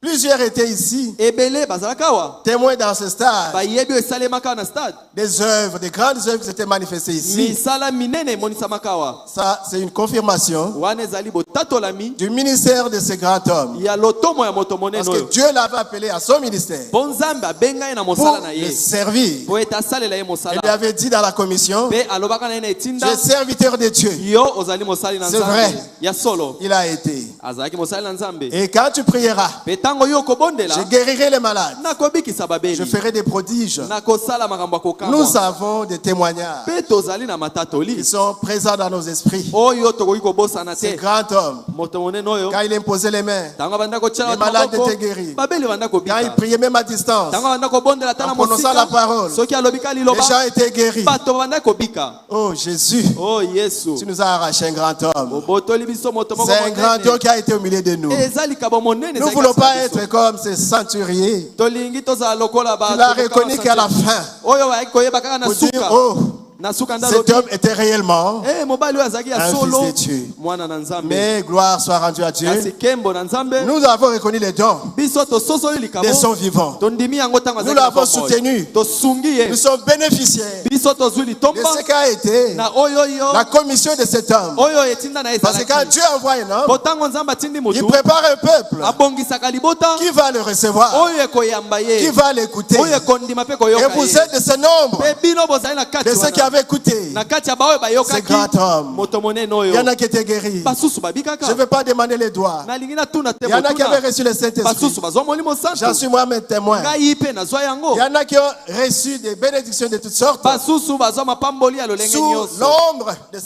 S7: Plusieurs étaient ici,
S4: ebele bazalakawa
S7: témoins dans ce stade.
S4: bayebi esalemaka na stade
S7: Des œuvres, des grandes œuvres qui s'étaient manifestées ici.
S4: misala minene emonisamakawa
S7: Ça, c'est une confirmation
S4: wana ezali botatolami
S7: du ministère de ce grand homme.
S4: ya lotomo ya moto monene
S7: Parce que
S4: oyo
S7: Dieu l'avait appelé à son ministère
S4: mpo nzambe abenga ye na
S7: pour
S4: mosala na
S7: le
S4: ye
S7: servir.
S4: po ete asalela ye
S7: Il
S4: mosala
S7: lui avait dit dans la commission,
S4: mpe alobaka na ye na
S7: tu
S4: etinda
S7: es serviteur de Dieu.
S4: yo ozali mosali na
S7: C'est vrai.
S4: nzambe ya solo
S7: Il a été.
S4: azalaki mosali na nzambe
S7: Et quand tu prieras,
S4: mpe ntango yo okobondela
S7: je guérirai les malades.
S4: nakobikisa
S7: Je
S4: babeli
S7: ferai des prodiges.
S4: nakosala makambo ya
S7: Nous
S4: kokamwa
S7: avons des témoignages
S4: mpe tozali na
S7: qui
S4: matatoli
S7: sont présents dans nos esprits.
S4: oyo tokoki kobosana
S7: Ce
S4: te
S7: grand homme,
S4: moto monene oyo
S7: quand il imposait les mains,
S4: ntango banda kotyala
S7: les malades
S4: maboko
S7: étaient guéris.
S4: babeli banda
S7: Quand il
S4: kobika
S7: priait même à distance,
S4: ntango banda kobondela ata na
S7: en prononçant la parole,
S4: mosika soki alobika
S7: les
S4: liloba
S7: gens étaient guéris.
S4: bato banda kobika
S7: Oh Jésus,
S4: o yesu
S7: tu nous as arraché un grand homme.
S4: obotoli biso moto moko
S7: C'est un grand homme qui a été au milieu de nous.
S4: eza likabo monene
S7: Nous ne voulons pas être comme ces centuriers.
S4: tolingi tozala lokola
S7: Tu l'as reconnu qu'à la fin,
S4: oyo bayaki koyeba kaka na
S7: pour dire,
S4: suka
S7: oh,
S4: na suka nde
S7: cet
S4: alobi
S7: homme était réellement.
S4: mobali oyo azalaki ya
S7: un
S4: solo
S7: fils de Dieu.
S4: mwana na nzambe
S7: Mais gloire soit rendue à Dieu.
S4: kasi kembo na nzambe
S7: Nous avons reconnu les dons
S4: biso tososoli likabo
S7: de son vivant.
S4: tondimi yango ntango
S7: Nous
S4: azalaki na
S7: l'avons
S4: bomoi.
S7: soutenu.
S4: tosungi ye
S7: Nous sommes bénéficiaires
S4: biso tozwi
S7: de
S4: litomba
S7: ce qu'a été
S4: na oyo yo
S7: la commission de cet homme.
S4: oyo etinda na
S7: Parce que quand
S4: ezalaki
S7: Dieu envoie un homme,
S4: po ntango nzambe atindi
S7: il
S4: motu
S7: prépare un peuple
S4: abongisaka libota
S7: qui va le recevoir,
S4: oyo ekoyamba
S7: qui
S4: ye
S7: va l'écouter.
S4: oyo ekondima mpe
S7: Et
S4: koyoka
S7: vous
S4: ye
S7: êtes de ce nombre
S4: mpe bino bozali na
S7: de
S4: kati
S7: ceux qui
S4: wana
S7: avaient écouté.
S4: na kati ya baoyo
S7: Ce
S4: bayokaki
S7: grand homme.
S4: moto monene
S7: Il y
S4: oyo
S7: en a qui étaient guéris.
S4: basusu
S7: Je
S4: babikaka
S7: ne veux pas demander les doigts.
S4: nalingi natuna te
S7: Il y en a qui avaient
S4: motuna
S7: reçu le Saint-Esprit.
S4: basusu bazwa molimo
S7: J'en
S4: santu
S7: suis moi-même témoin.
S4: ngai mpe nazwa yango
S7: Il y en a qui ont reçu des bénédictions de toutes sortes
S4: basusu bazwa mapamboli ya lolenge
S7: sous
S4: nyonso
S7: l'ombre de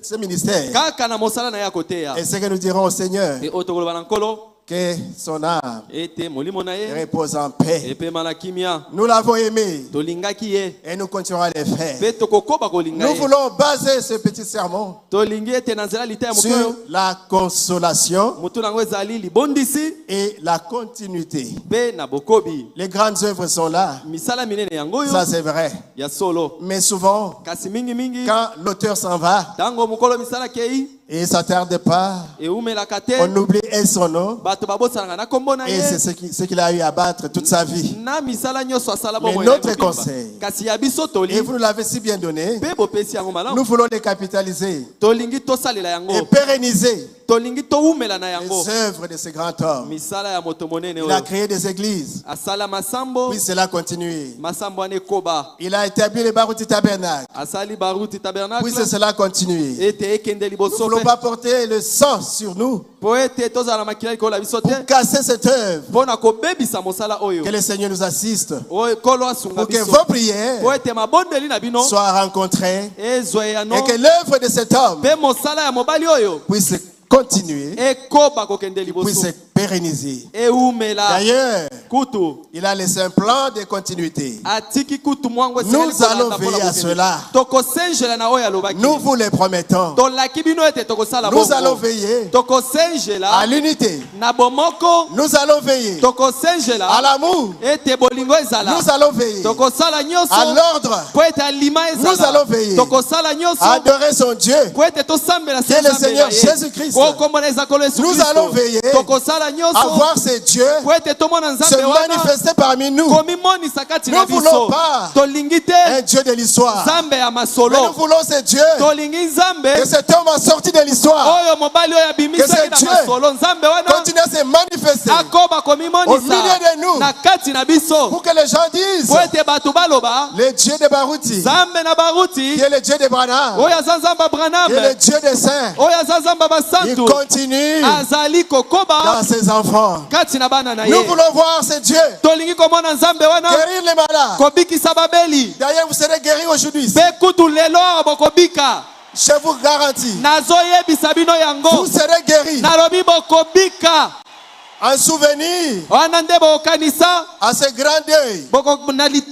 S7: ce ministère.
S4: kaka na mosala na ye ya koteya
S7: Et ce que nous dirons au Seigneur,
S4: e oyo tokoloba na nkolo
S7: que son âme
S4: ete molimo na ye
S7: repose en paix.
S4: epema na kimia
S7: Nous l'avons aimé
S4: tolingaki ye
S7: et nous continuerons à le faire.
S4: mpe tokokoba kolinga
S7: Nous
S4: ye
S7: voulons baser ce petit sermon
S4: tolingi ete na nzela lita ya moto
S7: sur
S4: oyo
S7: la consolation
S4: motu nango ezali libondisi
S7: et la continuité.
S4: mpe na bokobi
S7: Les grandes œuvres sont là,
S4: misala minene yango oyo
S7: ça c'est vrai.
S4: ya solo
S7: Mais souvent,
S4: kasi mingimingi
S7: quand l'auteur s'en va
S4: ntango mokolo misala kei
S7: et il ne s'attarde pas,
S4: eumelaka te
S7: on oublie son nom
S4: bato babosanaka na kombo na
S7: et
S4: ye
S7: c'est ce qu'il a eu à battre toute sa vie.
S4: na misala nyonso asala
S7: Mais
S4: bomoi
S7: notre
S4: na mobimba.
S7: conseil,
S4: kasi ya biso toli
S7: et vous nous l'avez si bien donné,
S4: mpe bopesi yango malamu
S7: nous voulons les capitaliser
S4: tolingi tosalela yango
S7: et pérenniser
S4: tolingi toumela na yango
S7: les œuvres de ce grand homme.
S4: misala ya moto monene
S7: Il a
S4: oyo
S7: créé des églises,
S4: asala masambo
S7: puis cela a continué.
S4: masambo wana ekoba
S7: Il a établi le Barouti Tabernacle,
S4: asali baruti tabernacle
S7: puis cela a continué.
S4: ete ekende
S7: Nous ne
S4: liboso
S7: voulons
S4: te
S7: pas porter le sang sur nous
S4: po ete tozala na makila likolo ya biso te
S7: pour casser cette œuvre.
S4: mpo na kobebisa mosala oyo
S7: Que le Seigneur nous assiste
S4: oyo kolo asunga
S7: pour que
S4: biso
S7: vos prières
S4: po ete mabondeli na bino
S7: soient rencontrées
S4: ezweyano
S7: et que l'œuvre de cet homme
S4: mpe mosala ya mobali oyo
S7: puisse continuer,
S4: ekoba kokende
S7: puisse
S4: liboso
S7: se pérenniser.
S4: eumela
S7: D'ailleurs,
S4: kutu
S7: il a laissé un plan de continuité.
S4: atiki kutu mwango
S7: Nous allons veiller à cela.
S4: tokosenjela na oyo alobaki
S7: Nous vous les promettons.
S4: tolaki bino ete tokosala
S7: Nous allons
S4: bongo
S7: veiller
S4: tokosenjela
S7: à l'unité.
S4: na bomoko
S7: Nous allons veiller à
S4: tokosenjela
S7: l'amour.
S4: ete bolingo ezala
S7: Nous allons veiller
S4: tokosala nyonso
S7: à l'ordre.
S4: po ete alima
S7: Nous allons
S4: ezala
S7: veiller
S4: tokosala nyonso
S7: à adorer son Dieu.
S4: po ete tosambela
S7: Qui est le Seigneur Jésus-Christ.
S4: kokombona eza kolo yesu
S7: Nous allons
S4: kristo
S7: veiller
S4: tokosala
S7: à
S4: nyonso
S7: voir ces dieux
S4: po ete tomona
S7: se
S4: nzambe wana
S7: manifester parmi nous.
S4: komimonisa kati na
S7: Nous voulons
S4: biso
S7: pas
S4: tolingi te
S7: un Dieu de l'histoire.
S4: nzambe ya
S7: Mais
S4: masolo
S7: nous voulons ces dieux
S4: tolingi nzambe
S7: que cet homme a sorti de l'histoire
S4: oyo mobali oyo abimisaki na
S7: Dieu
S4: masolo nzambe wana
S7: continue à se manifester
S4: akoba
S7: au milieu
S4: komimonisa
S7: de nous
S4: na kati na biso
S7: pour que les gens disent
S4: po ete bato baloba
S7: le Dieu de Barouti,
S4: nzambe na baruti
S7: qui est le Dieu de Branham,
S4: oyo aza nzambe
S7: qui est le
S4: abraname
S7: Dieu des saints,
S4: oyo aza nzambe
S7: il
S4: basantu
S7: continue
S4: azali kokoba
S7: dans ses enfants.
S4: kati na bana na
S7: Nous
S4: ye
S7: voulons voir ces dieux
S4: tolingi komona nzambe wana
S7: guérir les malades.
S4: kobikisa babeli
S7: D'ailleurs, vous serez guéris aujourd'hui.
S4: mpe kutu lelo awa bokobika
S7: Je vous garantis.
S4: nazoyebisa bino yango
S7: Vous serez guéris.
S4: nalobi bokobika
S7: En souvenir
S4: wana nde bokokanisa
S7: à ce grand deuil.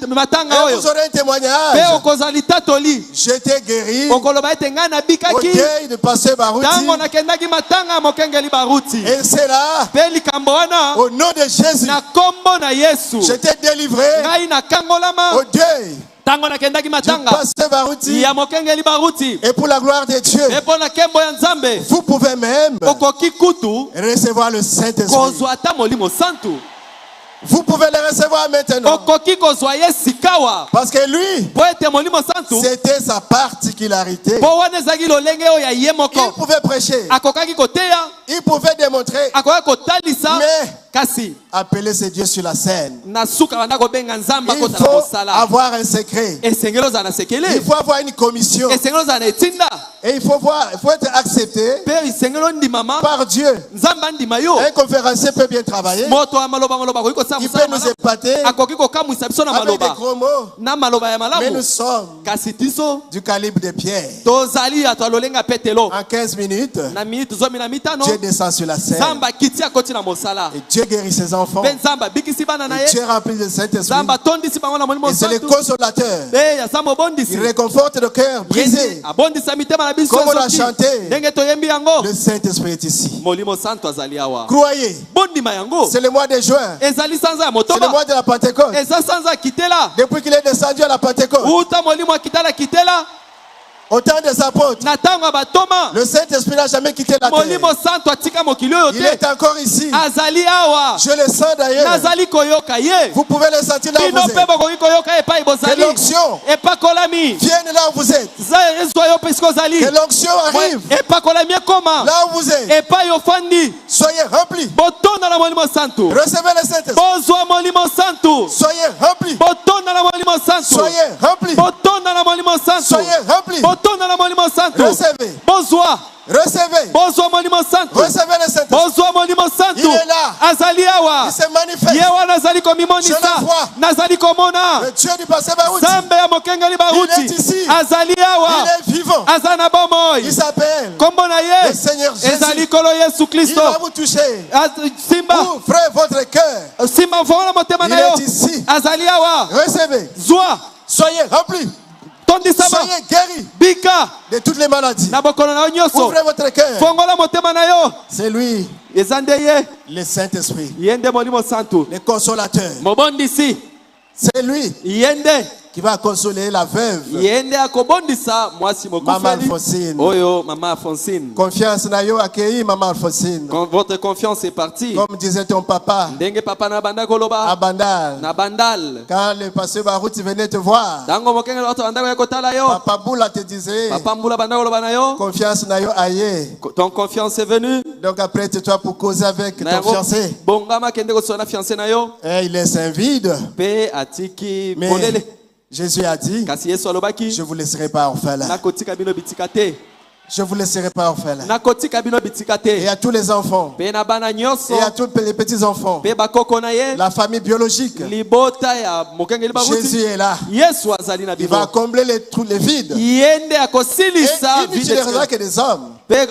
S4: matanga
S7: Et
S4: oyo
S7: vous aurez un
S4: mpe
S7: témoignage.
S4: okozwa litatoli
S7: J'étais guéri
S4: okoloba ete ngai
S7: au
S4: nabikaki
S7: deuil de passer Barouti.
S4: ntango nakendaki matanga ya mokengeli baruti
S7: Et c'est là,
S4: mpe likambo wana
S7: au nom de Jésus,
S4: na kombo na yesu
S7: j'étais délivré
S4: ngai nakangolama
S7: au deuil
S8: tango nakendaki
S7: du
S8: matanga
S7: pasteur Baruti
S8: ya mokengeli baruti
S7: et pour la gloire de Dieu,
S8: epona kembo ya nzambe
S7: vous pouvez même
S8: okoki kutu
S7: recevoir le Saint-Esprit.
S8: kozwa ata molimo santu
S7: Vous pouvez le recevoir maintenant.
S8: okoki kozwa ye sikawa
S7: Parce que lui,
S8: po ete molimo santu
S7: c'était sa particularité.
S8: po wana ezalaki lolenge oyo ya ye moko
S7: Il pouvait prêcher,
S8: akokaki koteya
S7: il pouvait démontrer,
S8: akokaki kotalisa
S7: mais
S8: kasi
S7: appeler ce Dieu sur la scène.
S8: na suka banda kobenga nzambe
S7: Il
S8: akotala
S7: faut
S8: kosala
S7: avoir un secret.
S8: esengeli ozala na sekele
S7: Il faut avoir une commission.
S8: esengeli ozala na etinda
S7: Et il faut être accepté
S8: mpe esengeli ondimama
S7: par Dieu.
S8: nzambe andima yo
S7: Un conférencier peut bien travailler.
S8: moto ya maloba akoki kosala
S7: Il
S8: mosala
S7: peut nous
S8: malamu.
S7: épater
S8: akoki kokamwisa biso na
S7: avec des
S8: maloba
S7: gros mots.
S8: na maloba ya
S7: Mais
S8: malamu
S7: nous sommes
S8: kasi biso
S7: du calibre de Pierre.
S8: tozali bato ya lolenga ya petelo
S7: En 15 minutes,
S8: na miniti 15
S7: Dieu descend sur la scène.
S8: nzambe akiti akoti na mosala
S7: Et Dieu guérit ses enfants.
S8: mpe nzambe abikisi bana na
S7: Et
S8: ye
S7: Dieu remplit le Saint-Esprit.
S8: nzambe atondisi bango na molimo
S7: Et c'est le
S8: santu
S7: consolateur.
S8: mpe yaza mobondisi
S7: Il réconforte le cœur brisé.
S8: abondisa mitema na biso
S7: Comme on l'a
S8: ezoki.
S7: chanté.
S8: ndenge toyembi yango
S7: Le Saint-Esprit est ici.
S8: molimo santu azali awa
S7: Croyez,
S8: bondima yango
S7: c'est le mois de juin.
S8: ezali sanza ya
S7: C'est le
S8: motoba
S7: mois de la Pentecôte.
S8: eza sanza akitela
S7: Depuis qu'il est descendu à la Pentecôte,
S8: uta molimo akitala kitela
S7: au temps des apôtres,
S8: na ntango ya batoma
S7: le Saint-Esprit n'a jamais quitté la
S8: molimo
S7: terre.
S8: santu atika mokili oyo
S7: Il
S8: te
S7: est encore ici.
S8: azali awa
S7: Je le sens d'ailleurs.
S8: nazali koyoka ye
S7: Vous pouvez le sentir là où
S8: bino
S7: vous
S8: mpe
S7: êtes.
S8: bokoki koyoka epai
S7: Que
S8: bozali
S7: l'onction
S8: epakolami
S7: vienne là où vous êtes.
S8: ezwa yo mpe sika ozali
S7: Que l'onction arrive
S8: epakolami ekoma
S7: là où vous êtes.
S8: epai ofandi
S7: Soyez remplis.
S8: botonda na molimo santu
S7: Recevez le Saint-Esprit.
S8: bozwa molimo santu
S7: Soyez remplis.
S8: botonda na molimo santu
S7: Soyez remplis.
S8: botonda na molimo santu
S7: Soyez remplis.
S8: botonda na molimo santu
S7: Recevez.
S8: bozwa
S7: Recevez.
S8: bozwa molimo santu
S7: Recevez le Saint-Esprit.
S8: bozwa molimo santu
S7: Il est là.
S8: azali awa
S7: Il se manifeste.
S8: ye wana azali
S7: Je
S8: komimonisa
S7: le vois.
S8: nazali komona
S7: Le Dieu du passé Baruti.
S8: nzambe ya mokengeli baruti
S7: Il est ici.
S8: azali awa
S7: Il est vivant.
S8: aza na bomoi
S7: Il s'appelle
S8: kombo na ye
S7: le Seigneur Jésus.
S8: ezali kolo yesu
S7: Il
S8: kristo
S7: va vous toucher.
S8: simba
S7: Ouvrez votre cœur.
S8: simba mfongola motema
S7: Il
S8: na yo
S7: est ici.
S8: azali awa
S7: Recevez.
S8: zwa
S7: Soyez remplis.
S8: tondisama
S7: Soyez guéris
S8: bika
S7: de toutes les maladies.
S8: na bokolo na yo nyonso
S7: Ouvrez votre cœur.
S8: fongola motema na yo
S7: C'est lui,
S8: eza nde ye
S7: le Saint-Esprit,
S8: ye nde molimo santu
S7: le consolateur.
S8: mobondisi
S7: C'est lui
S8: ye nde
S7: qui va consoler la veuve.
S8: ye nde akobondisa mwasi
S7: Maman
S8: mokufeli
S7: Alphonsine.
S8: oyo mama Alphonsine.
S7: Confiance na yo accueilli, Maman Alphonsine.
S8: Quand votre confiance est partie
S7: Comme disait ton papa,
S8: ndenge papa na banda koloba
S7: à Bandal.
S8: na bandal
S7: Quand le pasteur Baruti venait te voir,
S8: ntango mokengeli bato banda koya kotala yo
S7: Papa Boula te disait,
S8: papa mbula banda koloba na yo
S7: confiance na yo aye.
S8: ton confiance est venue
S7: Donc après, toi pour causer avec
S8: na
S7: ton
S8: yango
S7: fiancé.
S8: bongama kende kosola na fiancé na yo
S7: Et il laisse un vide.
S8: mpe atiki
S7: Mais
S8: polele
S7: Jésus a dit,
S8: kasi yesu alobaki
S7: je ne vous laisserai pas orphelin.
S8: nakotika bino bitika te
S7: Je ne vous laisserai pas orphelin.
S8: nakotika bino bitika
S7: Et
S8: te
S7: à tous les enfants,
S8: mpe na bana nyonso
S7: et à tous les petits-enfants,
S8: mpe bakoko na ye
S7: la famille biologique,
S8: libota ya mokengeli
S7: Jésus
S8: baruti
S7: est là.
S8: yesu azali na
S7: Il va
S8: bino
S7: combler les trous, les vides. Et
S8: ye nde
S7: il
S8: akosilisa
S7: n'utilisera que des hommes.
S8: mpe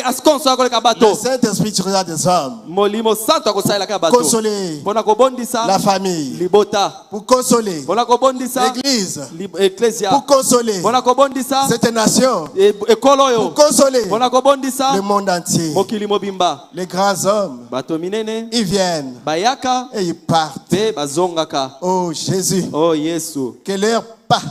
S8: asikonso akoleka
S7: Le
S8: bato
S7: Saint-Esprit utilisera des hommes.
S8: molimo santo akosalelaka bato
S7: Consoler
S8: mpona kobondisa
S7: la famille.
S8: libota
S7: Pour consoler
S8: mpona kobondisa
S7: l'Église.
S8: eklesia
S7: Pour consoler
S8: mpona kobondisa
S7: cette nation.
S8: ekolo
S7: Pour
S8: oyo
S7: consoler
S8: mpona kobondisa
S7: le monde entier.
S8: mokili mobimba
S7: Les grands hommes,
S8: bato minene
S7: ils viennent
S8: bayaka
S7: et ils partent.
S8: mpe bazongaka
S7: Oh Jésus,
S8: o yesu
S7: que leurs pas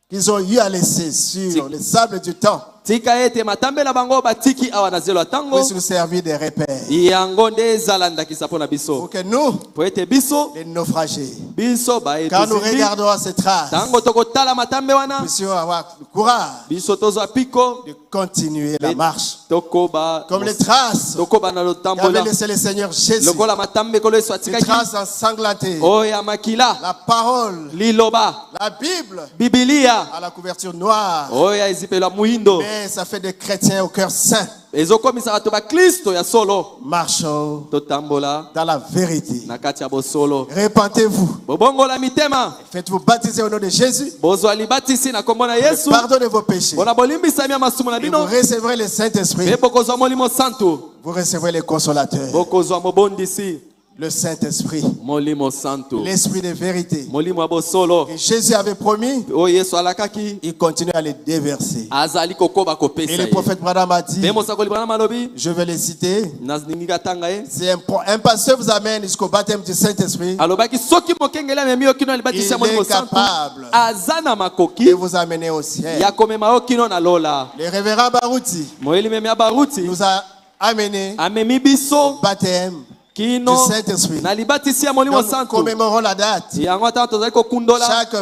S7: qu'ils ont eu à laisser sur les sables du temps
S8: tika ete matambela bango batiki awa na zelo ya ntango
S7: puissent nous servir de repères.
S8: yango nde ezala ndakisa mpo na
S7: Pour
S8: biso
S7: que nous,
S8: po ete biso
S7: les naufragés,
S8: biso
S7: quand nous
S8: baetuzindi
S7: regardons ces traces,
S8: ntango tokotala matambe wana
S7: puissions avoir le courage
S8: biso tozwa piko
S7: de continuer la marche.
S8: tokoba
S7: Comme les traces
S8: tokoba na
S7: qu'avait
S8: lotambola
S7: laissé le Seigneur Jésus.
S8: lokola matambe ekolo yesu
S7: Ces
S8: atikaki
S7: traces ensanglantées.
S8: oyo ya makila
S7: La parole,
S8: liloba
S7: la Bible,
S8: bibilia
S7: à la couverture noire.
S8: oyo ya ezipelo ya moyindo
S7: Mais ça fait des chrétiens au cœur saint.
S8: ezokomisa bato baklisto ya solo
S7: Marchons
S8: totambola
S7: dans la vérité.
S8: na kati ya bosolo
S7: Repentez-vous.
S8: bobongola mitema
S7: Faites-vous baptiser au nom de Jésus.
S8: bozwa libatisi na kombo na yesu
S7: Pardonnez vos péchés.
S8: mpona bolimbisami ya masumu na
S7: Et vous
S8: bino
S7: recevrez le
S8: mpe
S7: Saint-Esprit.
S8: bokozwa molimo santu
S7: Vous recevrez le consolateur.
S8: bokozwa mobondisi
S7: le Saint-Esprit,
S8: Molimo Santo.
S7: l'Esprit de vérité.
S8: Molimo Abosolo.
S7: Et Jésus avait promis,
S8: O Yesu alakaki.
S7: il continue à les déverser.
S8: Azali kokoba kopesa.
S7: Et le prophète Branham a dit,
S8: Bemo sakoli Branham alobi.
S7: je vais les citer.
S8: Nazinga tanga e.
S7: Si un pasteur vous amène jusqu'au baptême du Saint-Esprit,
S8: Alobaki soki mokengela memi okino alibatisa
S7: il
S8: Molimo
S7: est
S8: Santo.
S7: capable
S8: Azana
S7: de
S8: makoki.
S7: vous amener au ciel.
S8: Yakomema okino na lola.
S7: Le révérend Barouti
S8: Moeli memi abaruti.
S7: nous a amené
S8: Amemi biso.
S7: au baptême du
S8: Kino.
S7: Saint-Esprit.
S8: Na libatisi ya Molimo
S7: Nous
S8: Santo.
S7: commémorons la date.
S8: Yango ata tozali kokundola.
S7: Chaque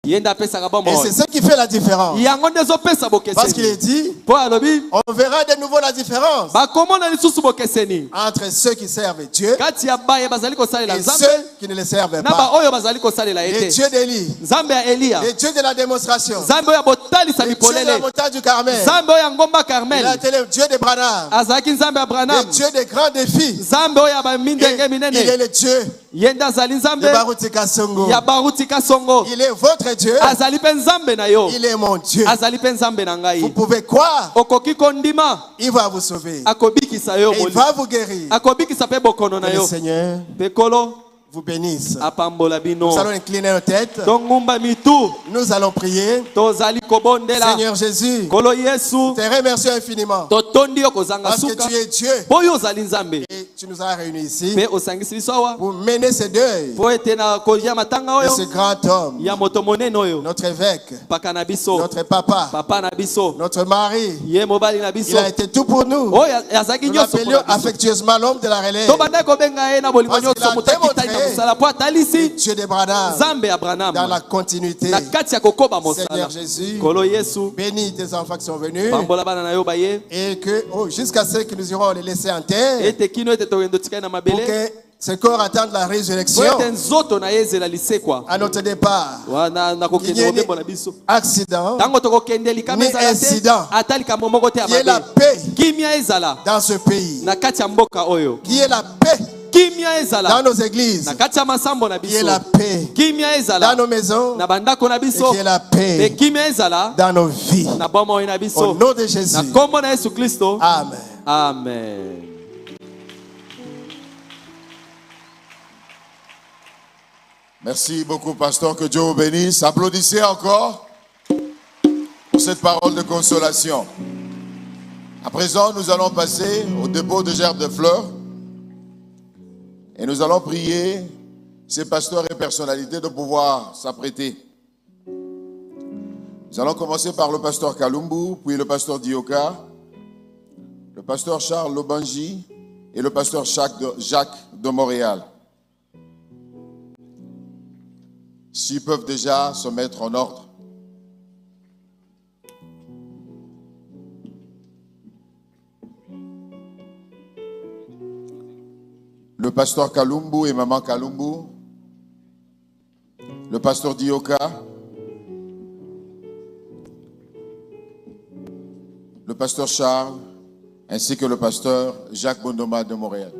S7: 20Yenda
S8: pesa kabombo.
S7: Et c'est ce qui fait la différence.
S8: Yango ndezo pesa bokeseni.
S7: Parce qu'il est dit,
S8: Po alobi.
S7: on verra de nouveau la différence
S8: Bakomona lisusu bokeseni.
S7: entre ceux qui servent Dieu
S8: Kati ya baye bazali kosalela
S7: et
S8: Nzambe.
S7: ceux qui ne le servent
S8: Na ba
S7: pas.
S8: oyo bazali kosalela
S7: Les
S8: ete.
S7: dieux d'Élie,
S8: Nzambe ya Elia.
S7: les dieux de la démonstration,
S8: Nzambe oyo botalisa
S7: les dieux de la
S8: bipolele.
S7: montagne du Carmel,
S8: Nzambe oyo ya ngomba
S7: il a
S8: Carmel.
S7: été le dieu de Branham,
S8: Azalaki Nzambe ya
S7: le
S8: Branham.
S7: dieu des grands défis.
S8: Nzambe oyo ya
S7: Et
S8: bamindenge
S7: il est
S8: minene.
S7: le dieu
S8: Yenda azali Nzambe
S7: de Baruti Kasongo.
S8: ya Baruti Kasongo.
S7: Il est votre Dieu.
S8: Azali pe Nzambe na yo.
S7: Il est mon Dieu.
S8: Azali pe Nzambe na
S7: Vous
S8: ngai.
S7: pouvez croire,
S8: Okoki kondima.
S7: il va vous sauver.
S8: Akobikisa yo
S7: Et il
S8: moli.
S7: va vous guérir.
S8: Akobikisa pe bokono na
S7: Que le
S8: yo.
S7: Seigneur
S8: Pekolo
S7: vous bénisse.
S8: apambola bino.
S7: Nous allons incliner nos têtes.
S8: Tongumba mitu.
S7: Nous allons prier.
S8: Tozali kobondela.
S7: Seigneur Jésus,
S8: Kolo Yesu.
S7: te remercie infiniment
S8: Totondi yo kozanga
S7: parce que
S8: suka.
S7: tu es Dieu
S8: Po yo ozali Nzambe.
S7: et tu nous as réunis ici
S8: Pe osangisi biso awa.
S7: pour mener ce deuil
S8: Po ete na kozia matanga
S7: de
S8: oyo.
S7: ce grand homme,
S8: Ya moto monene oyo.
S7: notre évêque,
S8: Paka na biso.
S7: notre papa,
S8: Papa na biso.
S7: notre mari.
S8: Ye mobali na biso.
S7: Il a été tout pour nous.
S8: Oyo azaki
S7: Nous
S8: nyonso
S7: l'appelions
S8: mpona biso.
S7: affectueusement l'homme de la relève.
S8: Tobanda kobenga ye na bolingo
S7: Parce qu'il
S8: nyonso
S7: a
S8: moto akitai na
S7: démontré
S8: mosala po atalisi
S7: Dieu de Branham
S8: Nzambe ya Branham
S7: dans la continuité.
S8: na kati ya kokoba
S7: Seigneur
S8: mosala.
S7: Jésus,
S8: Kolo Yesu
S7: bénis tes enfants qui sont venus
S8: pambola bana na yo baye
S7: et que jusqu'à ce que nous irons les laisser en terre
S8: ete kino ete tokendo tikai na
S7: pour
S8: mabele
S7: que ce corps attende la
S8: po
S7: résurrection
S8: ete nzoto na ye ezela lisekwa
S7: à notre départ.
S8: na kokende
S7: Qu'il y ait
S8: mobembo na biso
S7: accident,
S8: ntango tokokende likama
S7: ni
S8: ezala te
S7: incident.
S8: ata likambo moko te ya
S7: qu'il y ait la
S8: mabe
S7: paix
S8: kimia ezala
S7: dans ce pays,
S8: na kati ya mboka oyo
S7: qu'il y ait la paix
S8: kimia
S7: dans
S8: ezala
S7: nos églises,
S8: na kati ya masambo na
S7: qu'il y ait
S8: biso
S7: la paix
S8: kimia
S7: dans
S8: ezala
S7: nos maisons
S8: na bandako na
S7: et
S8: biso
S7: qu'il y ait la
S8: pe
S7: paix
S8: kimia ezala
S7: dans nos vies.
S8: na bomoi na
S7: Au
S8: biso
S7: nom de
S8: na
S7: Jésus.
S8: kombo na Yesu Kristo.
S7: Amen.
S8: Amen.
S3: Merci beaucoup, pasteur. Que Dieu vous bénisse. Applaudissez encore pour cette parole de consolation. À présent, nous allons passer au dépôt de gerbes de fleurs et nous allons prier ces pasteurs et personnalités de pouvoir s'apprêter. Nous allons commencer par le pasteur Kalumbu, puis le pasteur Dioka, le pasteur Charles Lobanji et le pasteur Jacques de Montréal. S'ils peuvent déjà se mettre en ordre. Le pasteur Kalumbu et maman Kalumbu, le pasteur Dioka, le pasteur Charles, ainsi que le pasteur Jacques Bondoma de Montréal.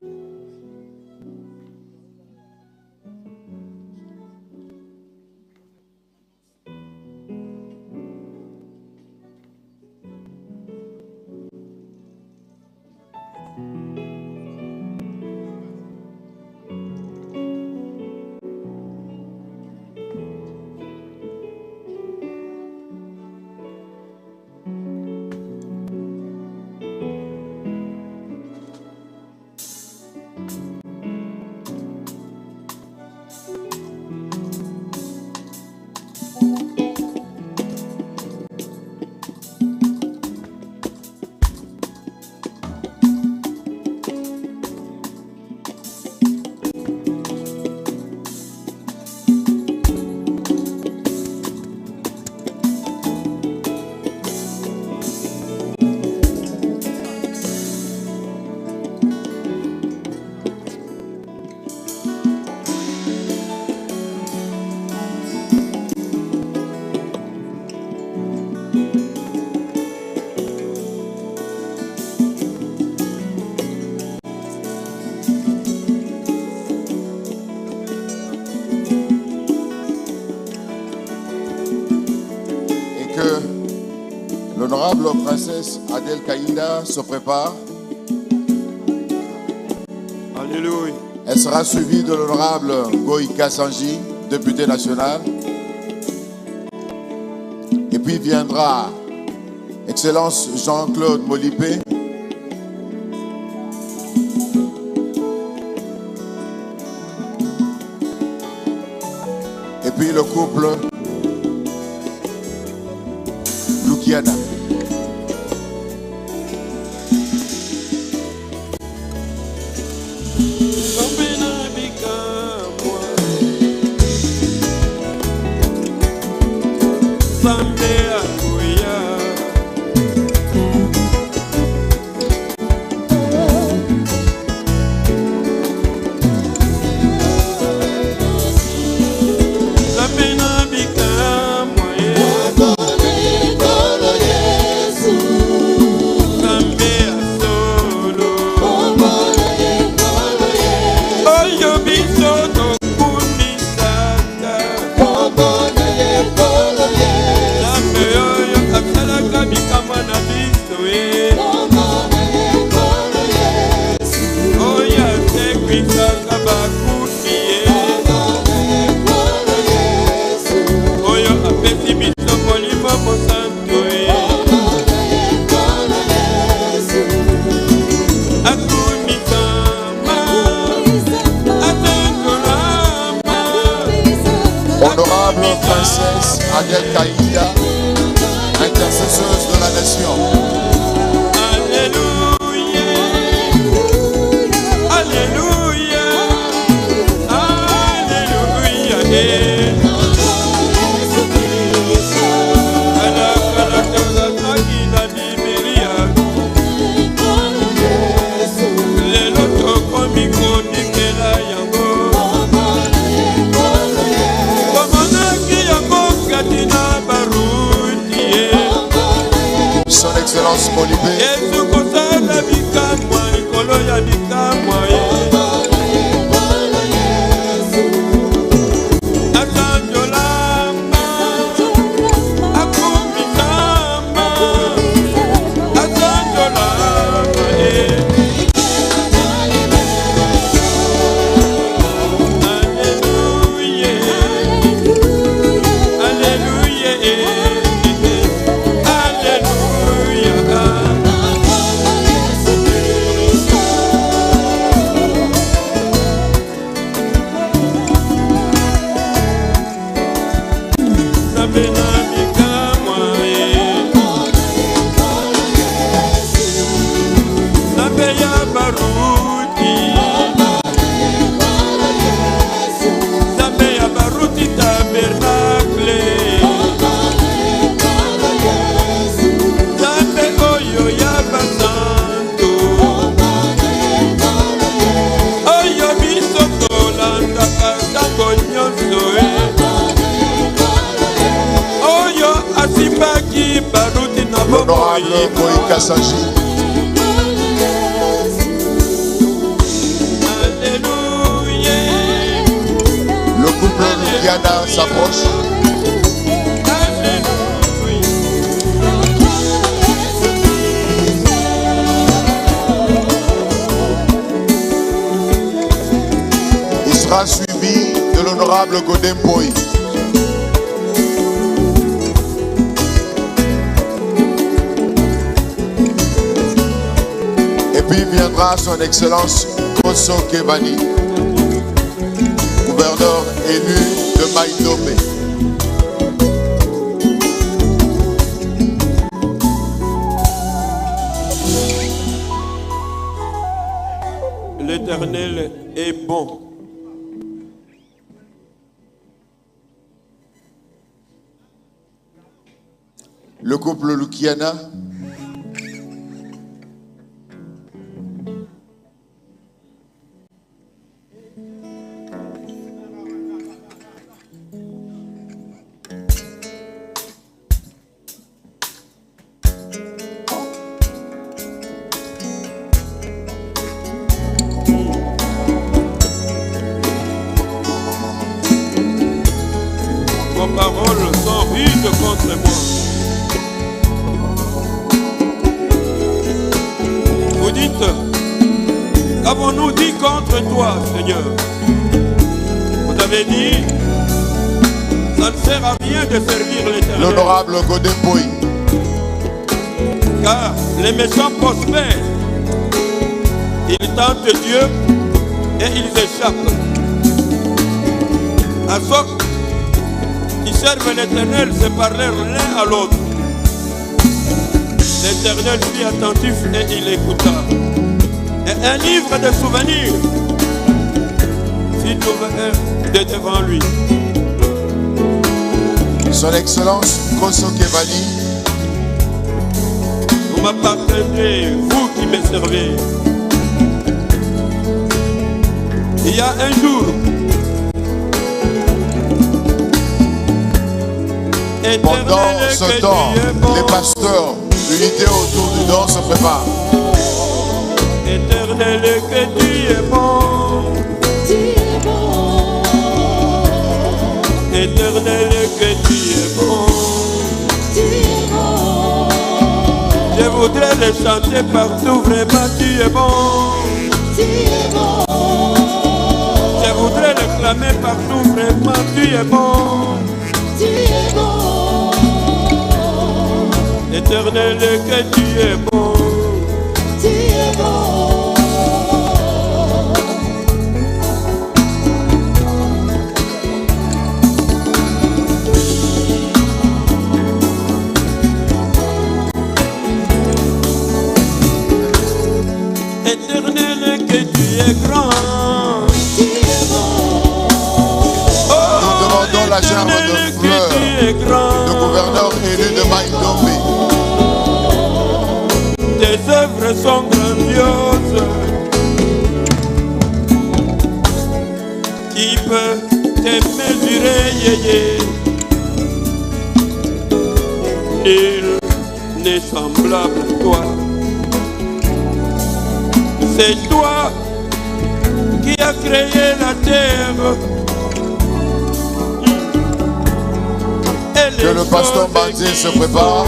S3: L'honorable princesse Adèle Kaïda se prépare.
S4: Alléluia.
S3: Elle sera suivie de l'honorable Goïka Sanji, député national. Et puis viendra Excellence Jean-Claude Molipé. Et puis le couple Lukiana. Honorable princesse Adèle Kaïda, intercesseuse de la nation.
S9: Alléluia, Alléluia, Alléluia.
S3: Son Excellence Molipé. L'honorable Goïka Sanji. Le couple Lukiana s'approche. Il sera suivi de l'honorable Godem Boy. Puis viendra son Excellence Koso Kebani, gouverneur élu de Maïdomé.
S9: L'Éternel est bon.
S3: Le couple Lukiana.
S9: Vos paroles sont rudes contre moi. dites, qu'avons-nous dit contre toi, Seigneur? Vous avez dit, ça ne sert à rien de servir l'Éternel.
S3: L'honorable Godin Boy.
S9: Car les méchants prospèrent. Ils tentent Dieu et ils échappent. À ceux qui servent l'Éternel se parlèrent l'un à l'autre. L'Éternel fut attentif et il écouta. Et un livre de souvenirs fut ouvert de devant lui.
S3: Son Excellence Koso Kevali.
S9: Vous m'appartenez, vous qui me servez. Il y a un jour,
S3: pendant ce temps, les pasteurs, l'unité autour du don se prépare.
S9: Éternel, que tu es bon. Éternel, que tu es bon. Je voudrais le chanter partout, vraiment tu es bon. Je voudrais le clamer partout, vraiment tu es bon. Éternel, que tu es bon. Éternel, que tu es grand.
S3: Nous demandons la gerbe de fleurs, le gouverneur élu de Maïdombe.
S9: Tes œuvres sont grandioses. Qui peut te mesurer, yéyé? Nul n'est semblable à toi. C'est toi qui as créé la terre.
S3: Que le pasteur Bandé se prépare.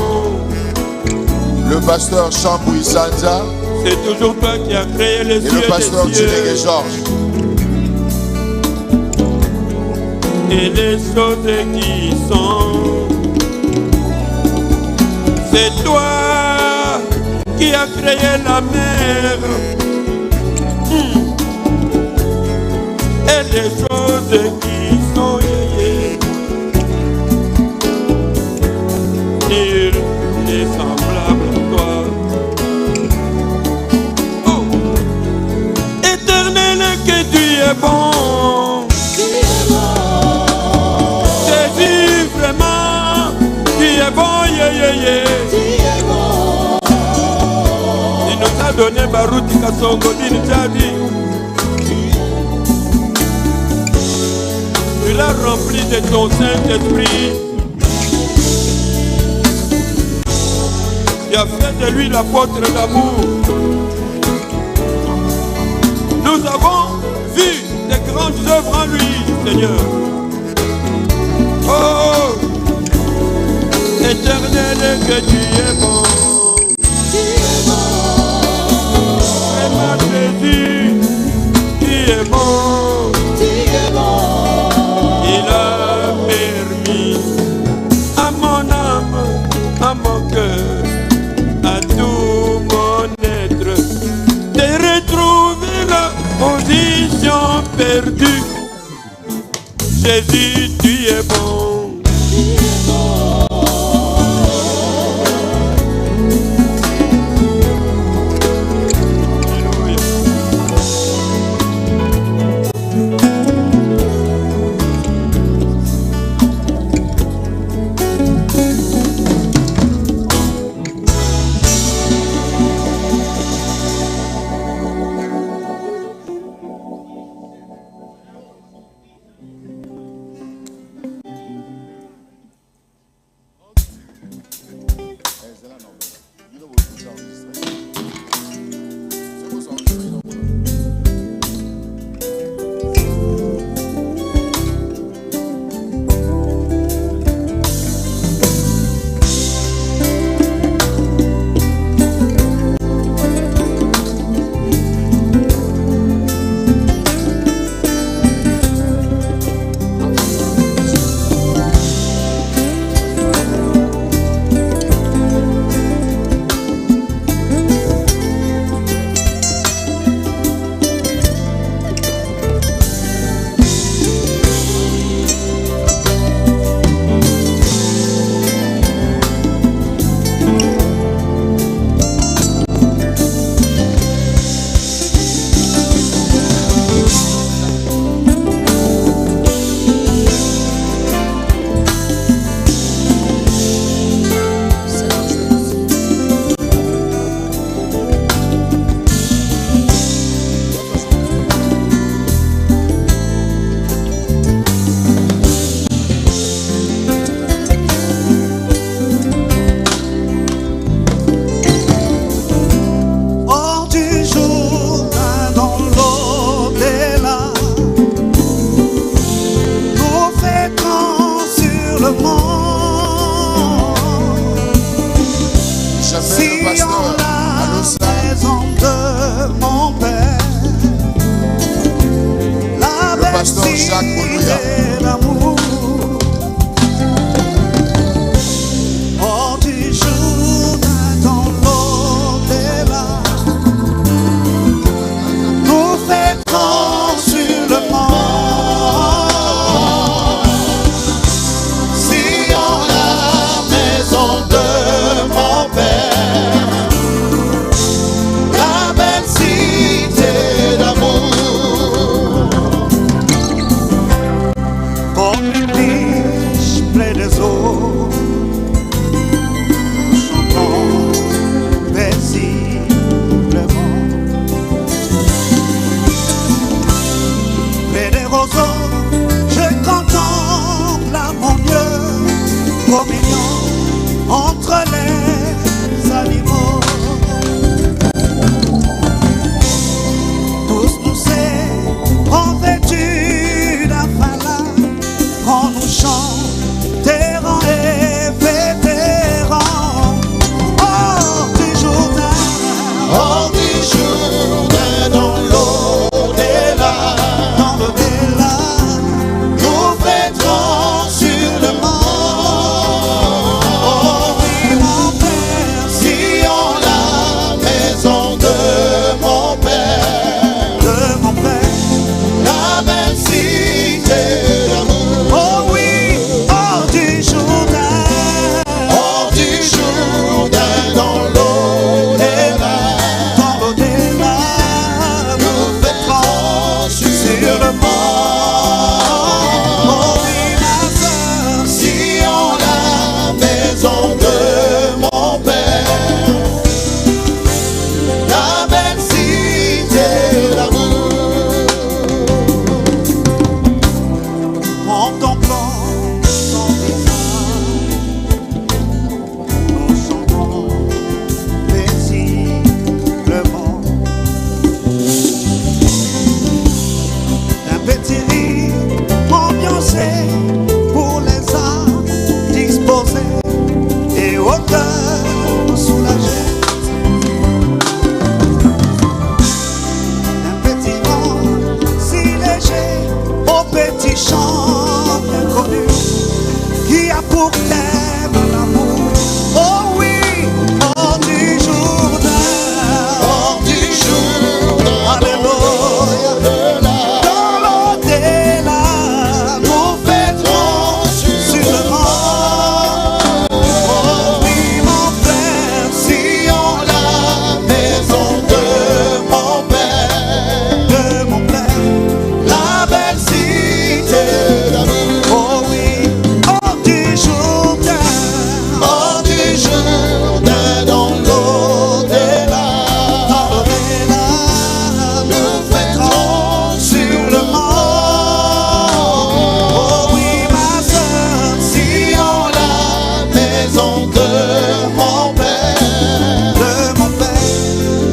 S3: Le pasteur Chambouy Sanza.
S9: C'est toujours toi qui as créé les cieux.
S3: Et le pasteur Tchénégué Georges.
S9: Et les choses qui sont. C'est toi qui as créé la mer. Et les choses qui sont. Nul n'est semblable à toi. Oh. Éternel, que tu es bon. Jésus, vraiment, tu es bon, Il nous a donné Baruti Kassongo Dinjadi. Tu l'as rempli de ton Saint-Esprit. Tu as fait de lui l'apôtre d'amour. Nous avons vu de grandes œuvres en lui, Seigneur. Oh, Éternel, que tu es bon. Vraiment, Jésus, tu es bon. Il a permis à mon âme, à mon cœur, à tout mon être, de retrouver la position perdue. Jésus, tu es bon.
S10: fais grand sur le monde.
S3: J'appelle le pasteur à Lausanne.
S10: Maison de mon Père, la
S3: Le pasteur Jacques Bolouya.
S10: belle l'amour. Oh, tu joues dans l'au-delà, nous fêtons sur le monde. Si on la maison de mon Père, la belle cité d'amour, comme une biche pleine des eaux, chantons paisiblement. Près des roseaux, je contemple à mon Dieu, communion entre les animaux. Tous nous serons vêtus d'un fala, on nous chante terrain et vétérans. Hors du Jourdain, dans l'au-delà, nous fêterons sur le monde. Oh oui, mon Père, si on la maison de mon Père, la belle cité d'amour. Oh oui, hors du Jourdain, dans l'au-delà, nous fêterons sur le monde. Oh oui, ma sœur, si on la maison de mon Père, la belle cité d'amour. Contemplant son visage, nous chantons paisiblement. Un petit rire ambiancé pour les âmes disposées et au cœur soulagé. Un petit vent si léger au petit chant bien connu qui a pour thème l'amour. Oh oui, hors du Jourdain, alléluia, dans l'au-delà, nous fêterons sur le monde. Oh oui, mon Père, si on la maison de mon Père, la belle cité d'amour. Oh oui, hors du Jourdain, dans l'au-delà, nous fêterons sur le monde. Oh oui, ma sœur, si on la maison de mon Père,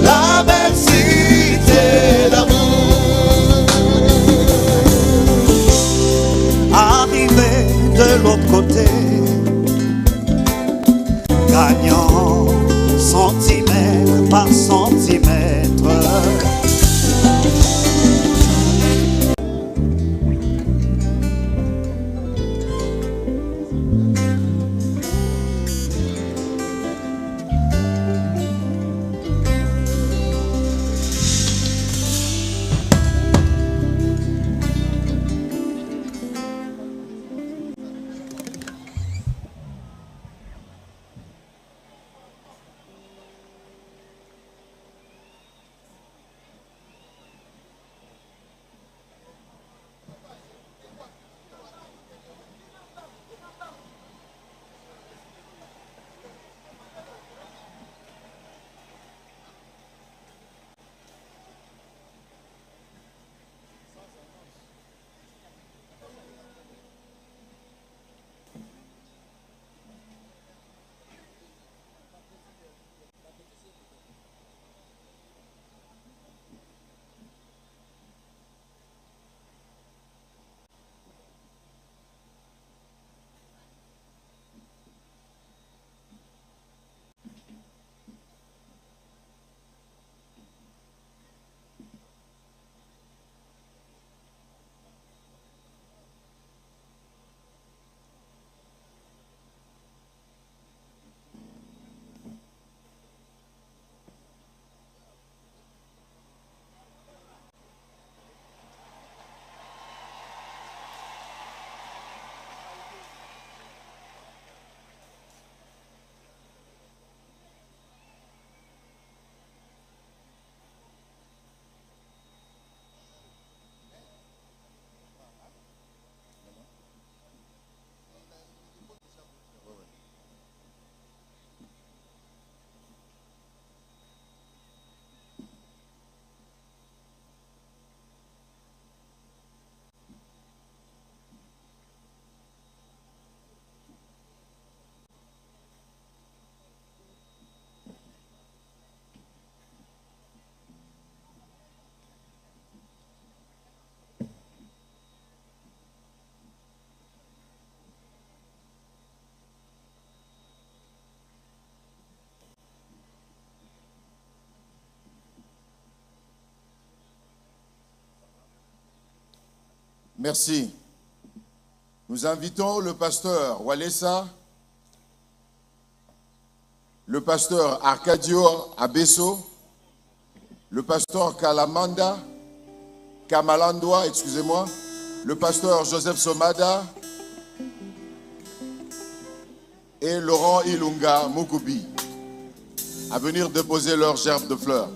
S10: la belle cité d'amour. Arrivé de l'autre côté, gagnant centimètre par centimètre,
S3: Merci. Nous invitons le pasteur Walesa, le pasteur Arcadio Abesso, le pasteur Kamalandwa, excusez-moi, le pasteur Joseph Somada et Laurent Ilunga Mukubi à venir déposer leur gerbe de fleurs.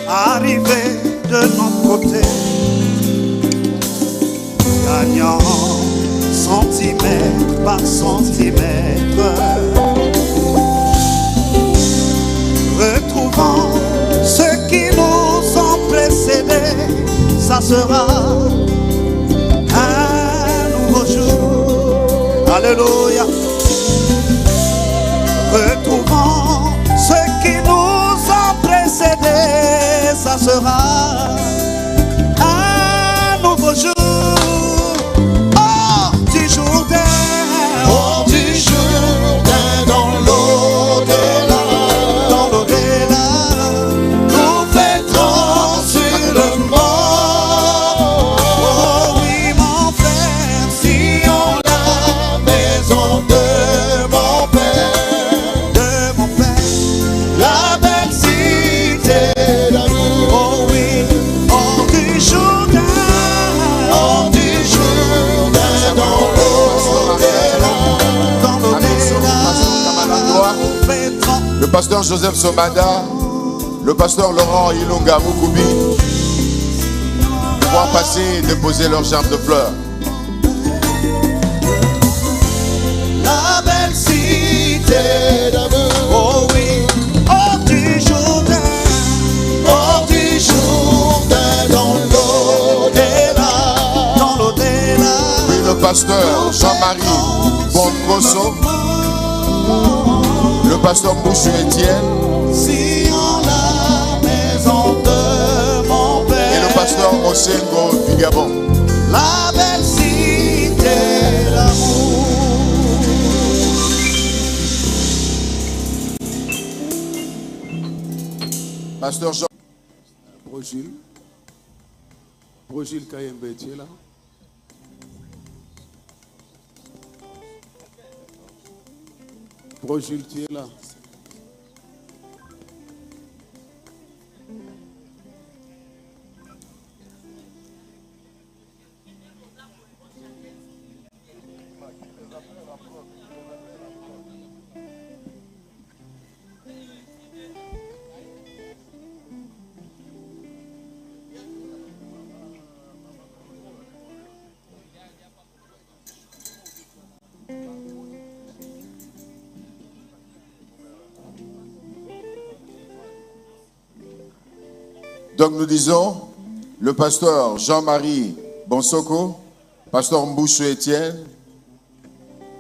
S10: Arrivé de notre côté, gagnant centimètre par centimètre, retrouvant ceux qui nous ont précédés, ça sera un nouveau jour. Alléluia. Retrouvant ceux qui nous ont précédés, ça sera un nouveau jour. Hors du Jourdain, hors du Jourdain, dans l'au-delà, dans l'au-delà, nous fêterons sur le mort. Oh oui mon frère, sillons la maison de mon Père, la belle cité d'amour. Oh oui, hors du Jourdain, dans l'au-delà, dans l'au-delà, nous fêterons.
S3: Le pasteur Joseph Somada, le pasteur Laurent Ilunga Mukubi vont passer et déposer leur gerbe de fleurs.
S10: La belle cité d'amour. Oh oui, hors du Jourdain, dans l'au-delà, dans l'au-delà.
S3: Puis le pasteur Jean-Marie Boncoso, le pasteur Bouchou Étienne
S10: Sillons la maison de mon Père,
S3: et le pasteur Mosengo Figabon.
S10: la belle cité d'amour.
S3: Pasteur Jean.
S11: Brogil Kayembe, tu es là? Brogil, tu es là?
S3: Donc nous disons, le pasteur Jean-Marie Bonsoko, pasteur Mbouchou Étienne,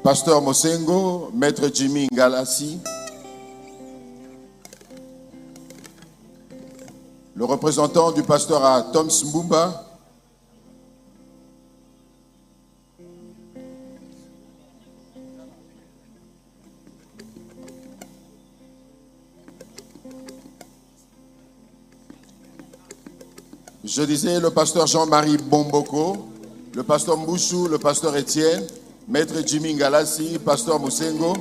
S3: pasteur Mosengo, maître Jimmy Ngalassi, le représentant du pasteur à Toms Mbumba, je disais le pasteur Jean-Marie Bomboko, le pasteur Mbouchou, le pasteur Étienne, maître Jimmy Ngalassi, pasteur Mosengo,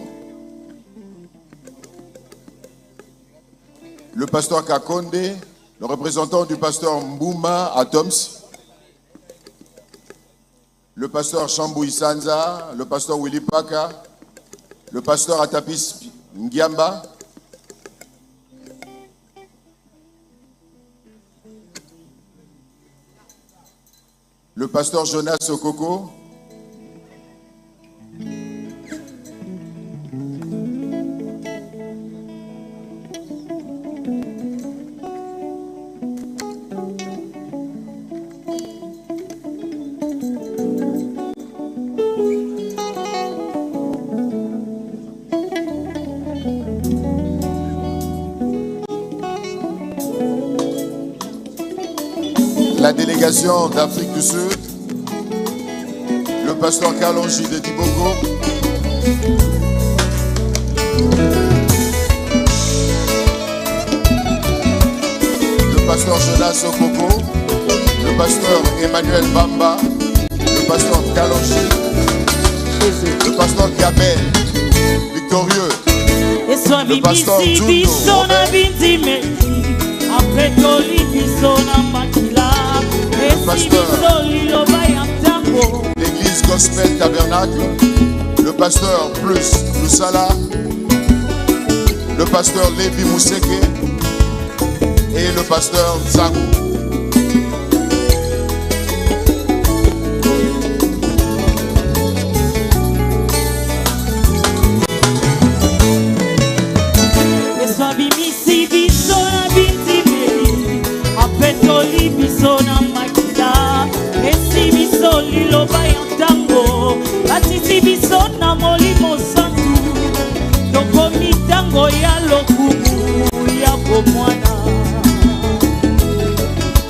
S3: le pasteur Kakonde, le représentant du pasteur Mbouma à Toms, le pasteur Chambou Sanza, le pasteur Willy Paka, le pasteur Atapis Ngiamba, le pasteur Jonas Okoko, la délégation d'Afrique du Sud, pasteur Kalonji de Diboko. Le pasteur Jonas Okoko. Le pasteur Emmanuel Bamba. Le pasteur Kalonji. Le pasteur Gabel. Victorieux. Le pasteur Juno. Le pasteur, l'église Gospel Tabernacle, le pasteur Plus Lusala, le pasteur Lévi Mousseke et le pasteur Zangou.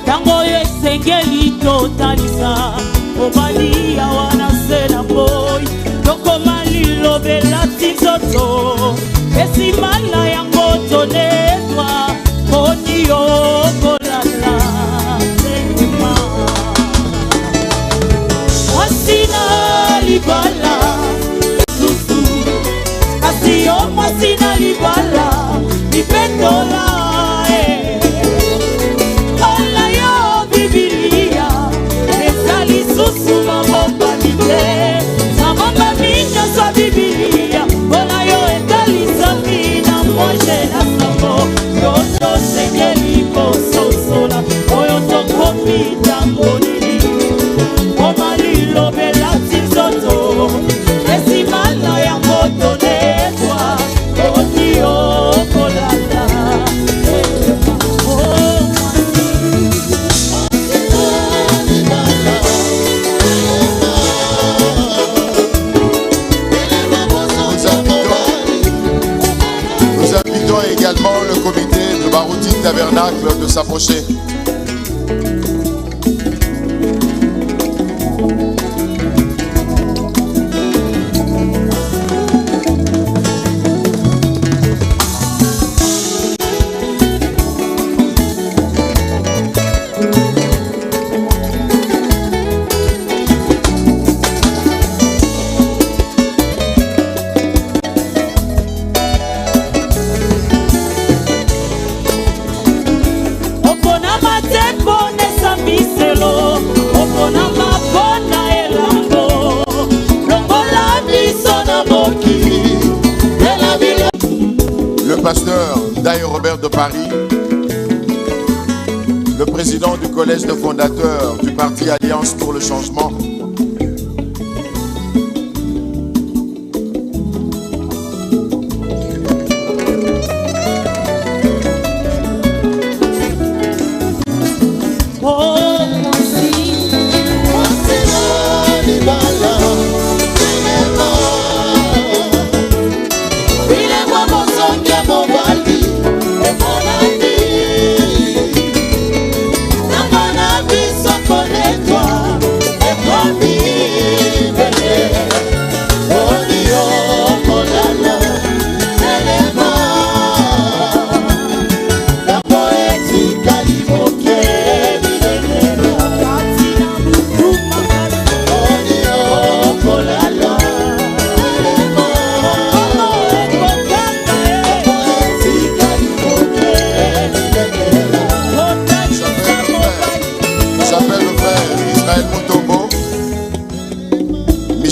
S12: Tango esengeli totalisa obalia wana sena boy tokoma lilobela tizoto esimala yango tonetwa onio kolala sema wasina libala susu asiyo wasina libala mipetola
S3: Tabernacle de s'approcher. Pasteur Dayo Robert de Paris, le président du collège de fondateurs du parti Alliance pour le changement,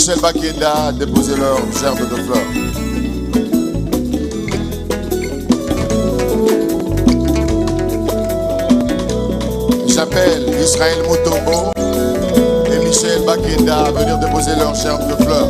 S3: Michel Bakenda a déposé leur gerbe de fleurs. J'appelle Israël Mutombo et Michel Bakenda à venir déposer leur gerbe de fleurs.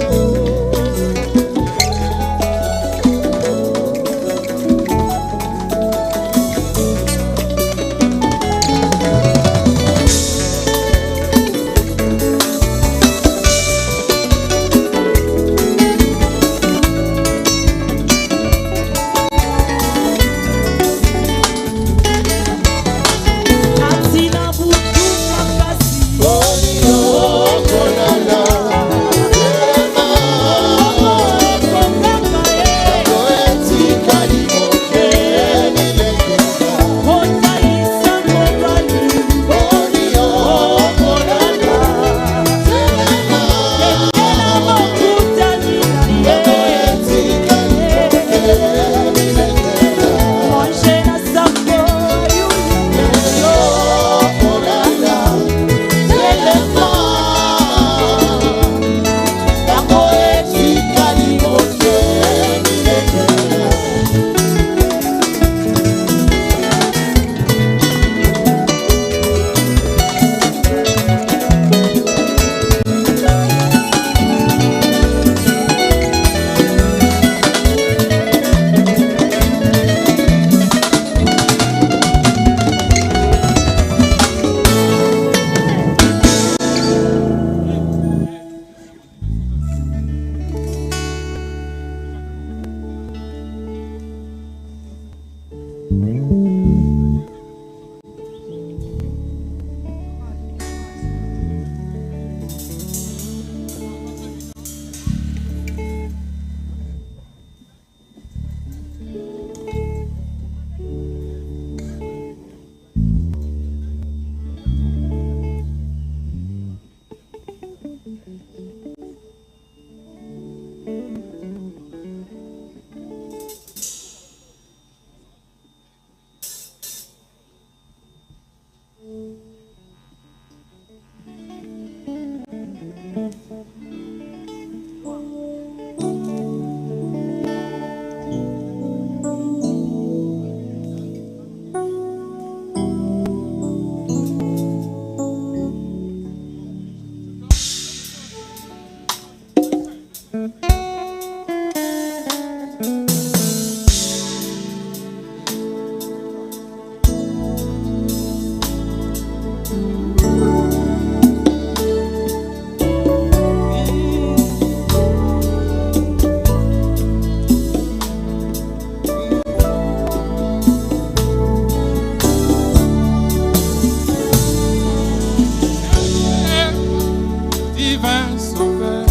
S6: Divin Sauveur,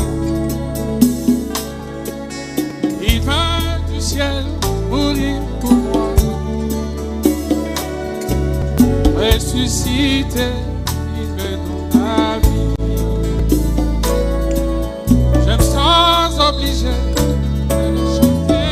S6: il vint du ciel mourir pour moi, ressuscité, il me donne la vie. Je me sens obligé de le chanter.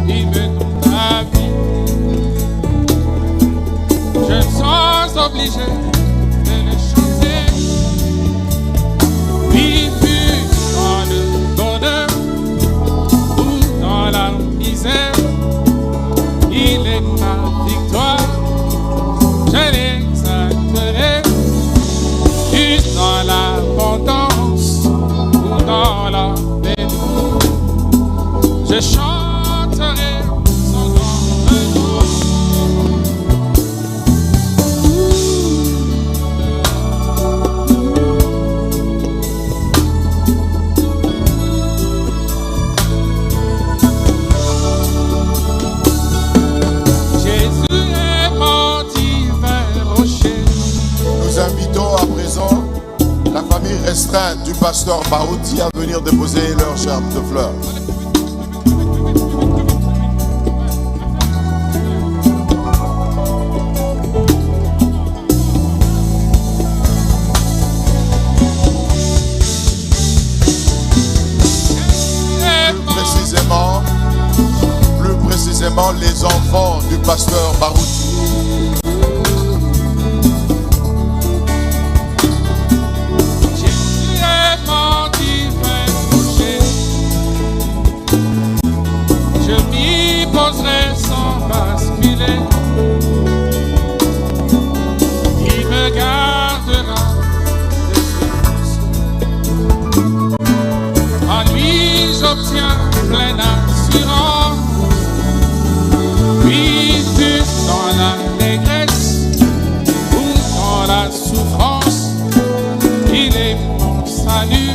S6: Il me donne la vie. Je me sens obligé de le chanter. Il fut dans le bonheur ou dans la misère, il est ma victoire. Je l'exalterai, juste dans l'abondance ou dans la peine. Je chanterai son nom. Jésus est mon divin rocher.
S3: Nous invitons à présent la famille restreinte du pasteur Baouti à venir déposer leur gerbe de fleurs. Plus précisément les enfants du pasteur Barouti.
S6: Jésus est mon divin rocher. Je m'y poserai sans basculer. Il me gardera de ses pouces. En lui j'obtiens pleine assurance. Oui, dans la négresse ou dans la souffrance, il est mon salut.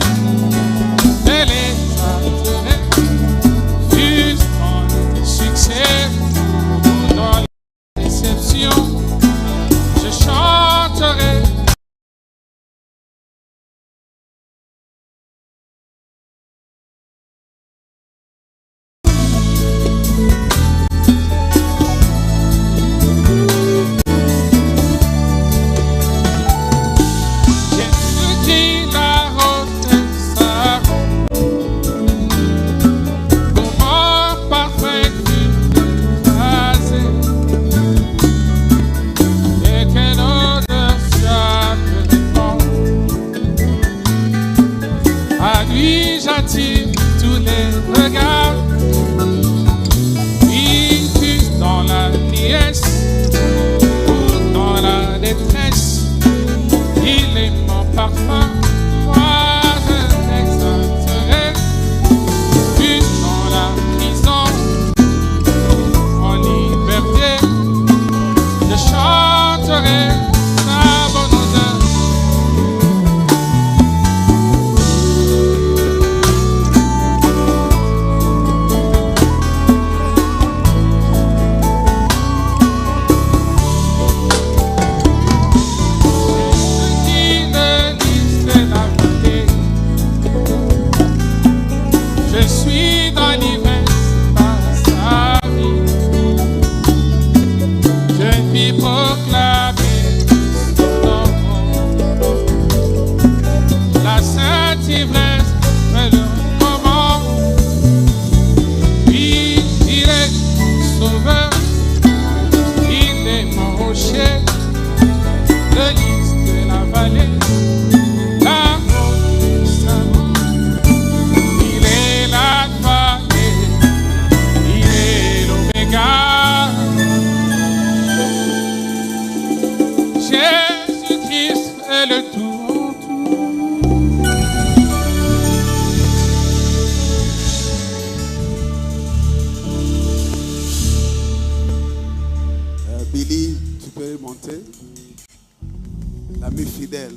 S11: l'ami fidèle.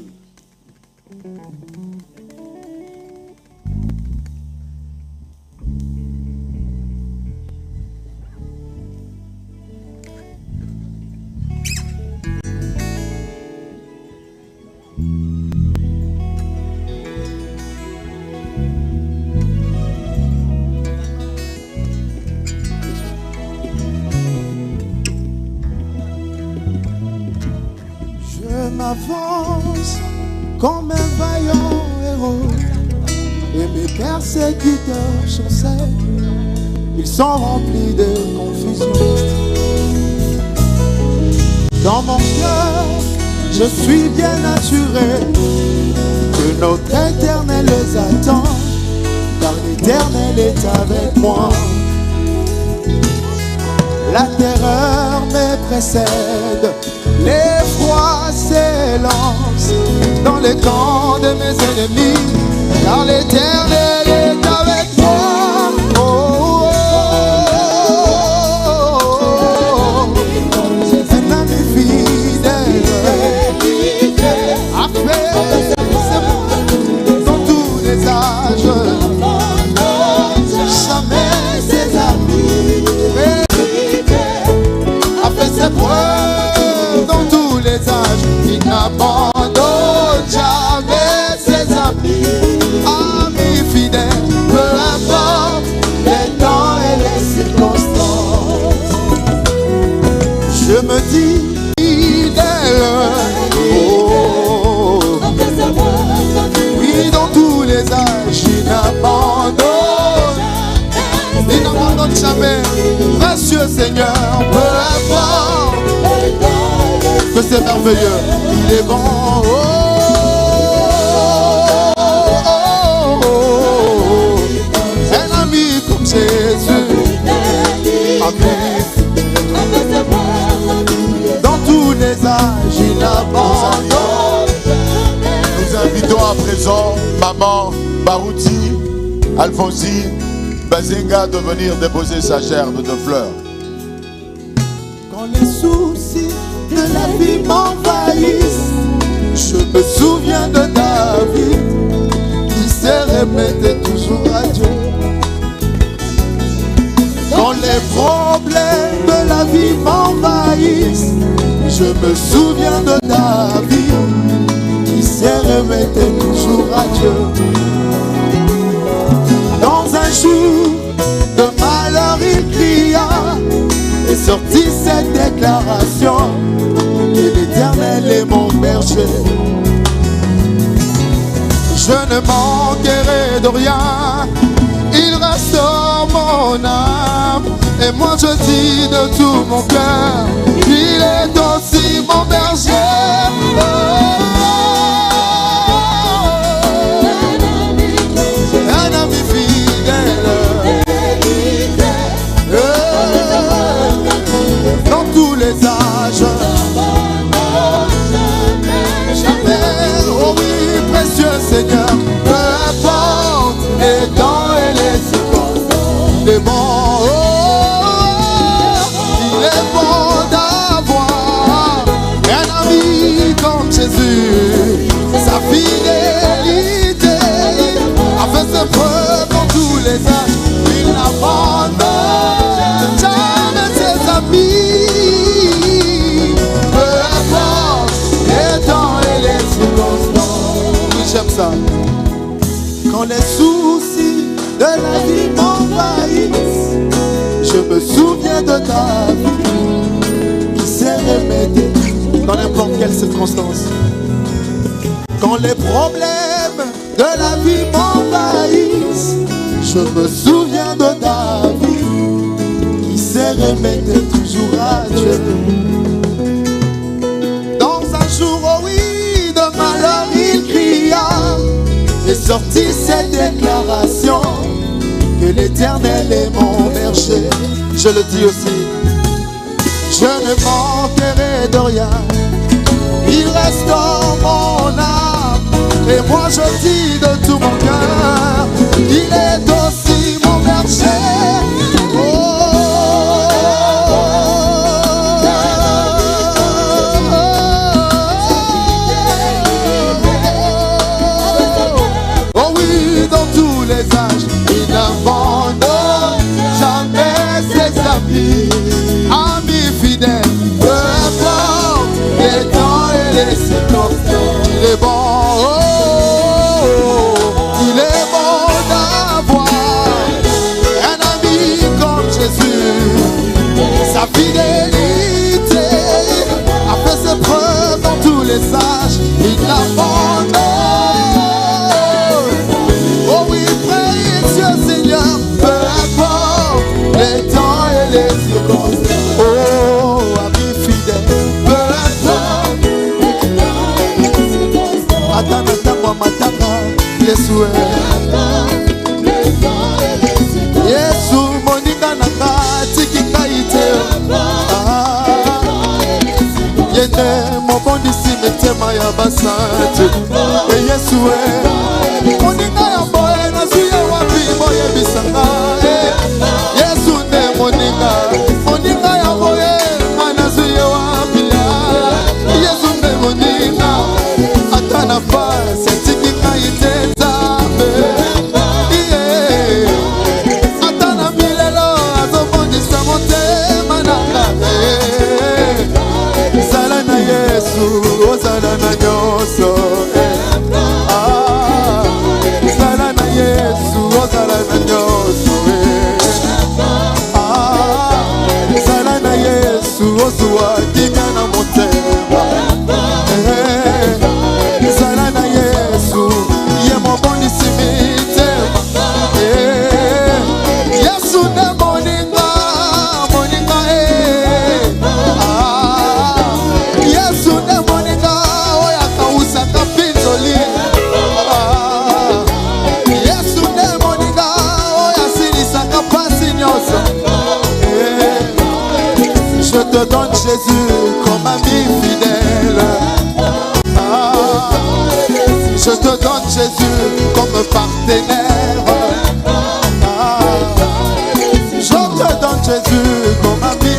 S10: Je m'avance comme un vaillant héros et mes persécuteurs chancellent. Ils sont remplis de confusion. Dans mon cœur, je suis bien assuré que notre Éternel les attend, car l'Éternel est avec moi. La terreur me précède, l'effroi s'élance dans les camps de mes ennemis, car l'Éternel est avec moi. Oh, oh, oh, oh. Un ami fidèle a fait dans tous les âges, jamais ses amis. A fait ses preuves dans tous les âges. Il n'abandonne jamais ses amis. Amis fidèles, peu importe les temps et les circonstances. Je me dis fidèle. Oh, oui, dans tous les âges, il n'abandonne jamais. Précieux Seigneur, peu importe que c'est merveilleux, il est bon. Oh, oh, oh, oh. Un ami comme Jésus, ami, dans tous les âges, il abandonne.
S3: Nous invitons à présent Maman Barouti, Alphonsine Bazenga de venir déposer sa gerbe de fleurs.
S10: Quand les soucis de la vie m'envahissent, je me souviens de David qui s'est répété toujours à Dieu. Quand les problèmes de la vie m'envahissent, je me souviens de David qui s'est répété toujours à Dieu. Dans un jour de malheur, il cria et sortit cette déclaration: que l'Éternel est mon berger. Je ne manquerai de rien, il restaure mon âme. Et moi je dis de tout mon cœur qu'il est aussi mon berger. Un ami fidèle, dans tous les âges, jamais, oh oui, précieux Seigneur, peu importe les temps et les circonstances, il est bon, il est bon d'avoir un ami comme Jésus. Sa fidélité a fait ses preuves dans tous les âges. Il n'abandonne jamais ses amis, peu importe les temps et les circonstances. Oui, j'aime ça. Quand les soucis de la vie m'envahissent, je me souviens de ta vie qui s'est remédiée dans n'importe quelle circonstance. Quand les problèmes de la vie m'envahissent, je me souviens de David qui s'est remetté toujours à Dieu. Dans un jour, oh oui, de malheur, il cria et sortit cette déclaration: que l'Éternel est mon berger. Je le dis aussi, je ne manquerai de rien, il restaure mon âme. Et moi je dis de tout mon cœur, il est aussi mon berger. Oh, oh, oh, oh.
S3: vie. Ami fidèle, peu importe les temps et les circonstances. Il est bon, oh, il est bon d'avoir un ami comme Jésus. Sa fidélité a fait ses preuves dans tous les âges. Il n'abandonne. Oh oui, précieux Seigneur, peu importe les temps et les circonstances. Oh, ami fidèle, peu importe les temps et les circonstances. Atana tangwa matanga, Yesu Yesu moninga nanga tikika ite. Yende mobondisi mitema ya basante. Yesu moninga ya boye nazuye wapi boye bisanga. Yesu ne moninga, moninga ya boye nazuye wapi. Yesu ne moninga, atana fasi tikika ite nzambe. Atana milelo azobondisa motema nanga. Zala na Yesu, ozala na nyonso. Zala na Yesu, ozala na nyonso. Zala na Yesu, ozwa kimia na motema. Zala na Yesu, ye mobondisi mitema. Yesu ne moninga, moninga Yesu ne moninga, oya kausaka pinzoli. Yesu ne moninga, oya sinisaka pasi nyonso. Je te donne Jésus comme ami fidèle. Je te donne Jésus comme partenaire. Je te donne Jésus comme ami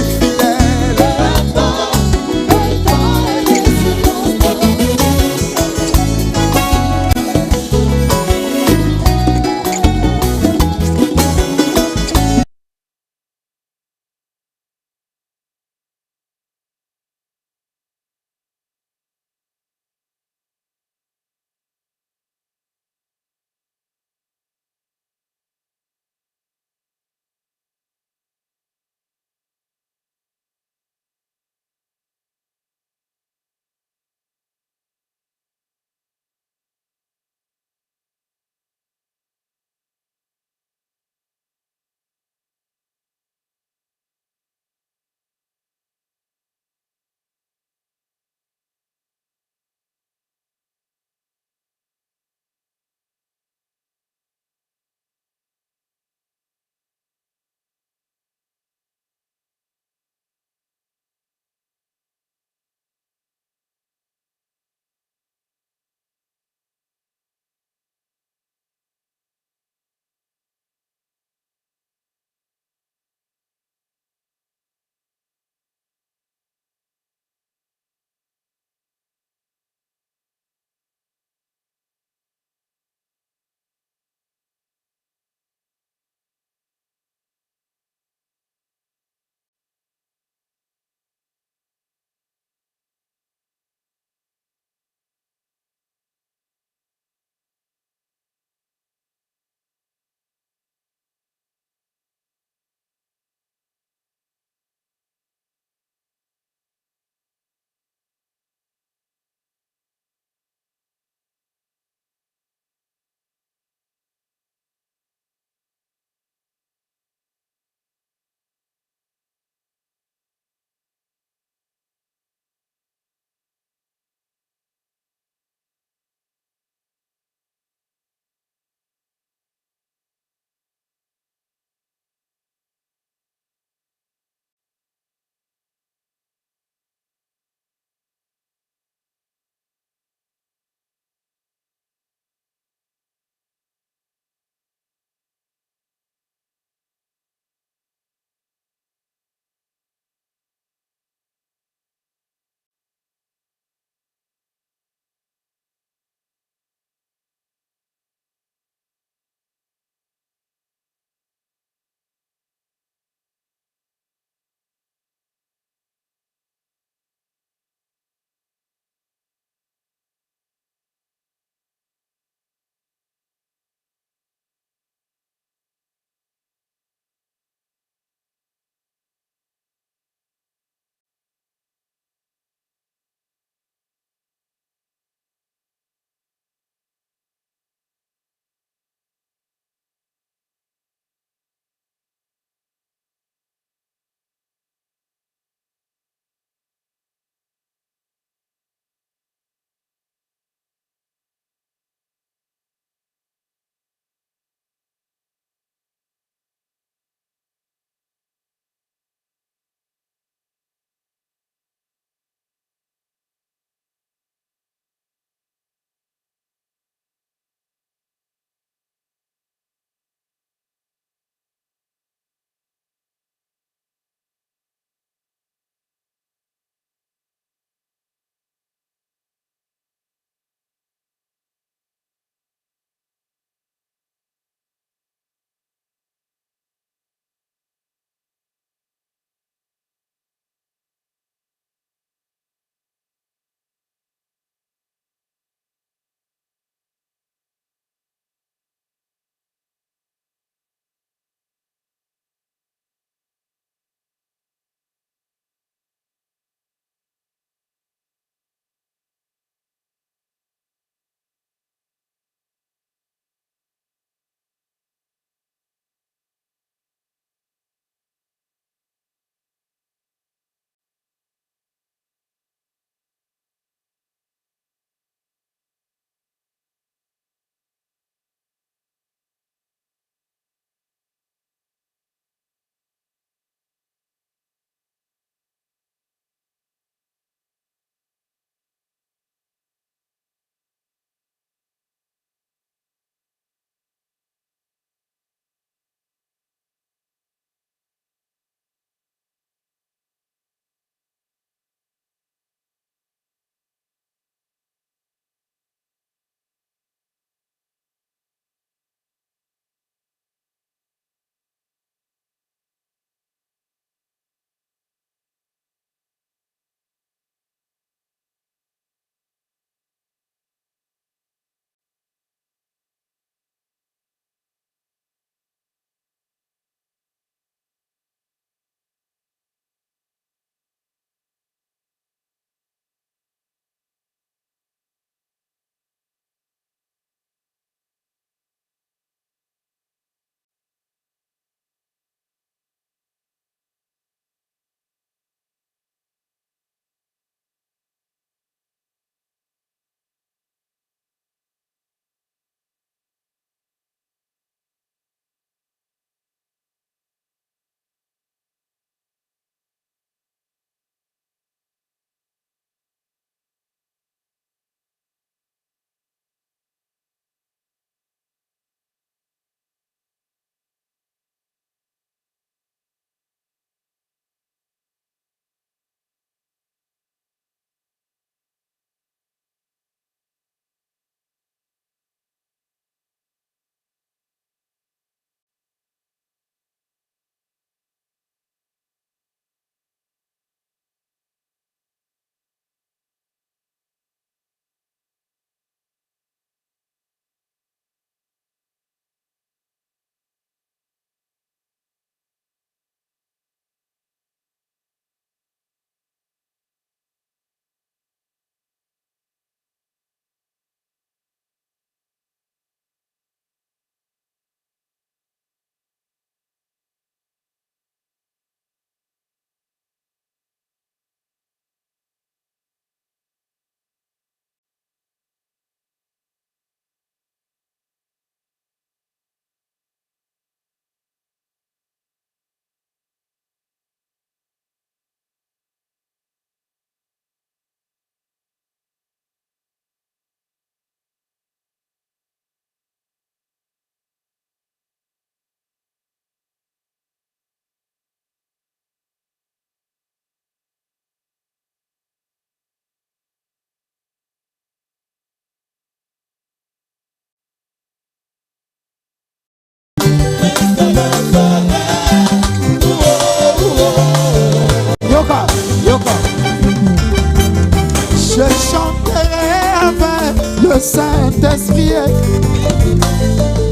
S13: Saint-Esprit.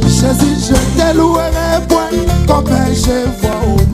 S13: Jésus, je te louerai, point comme je vois au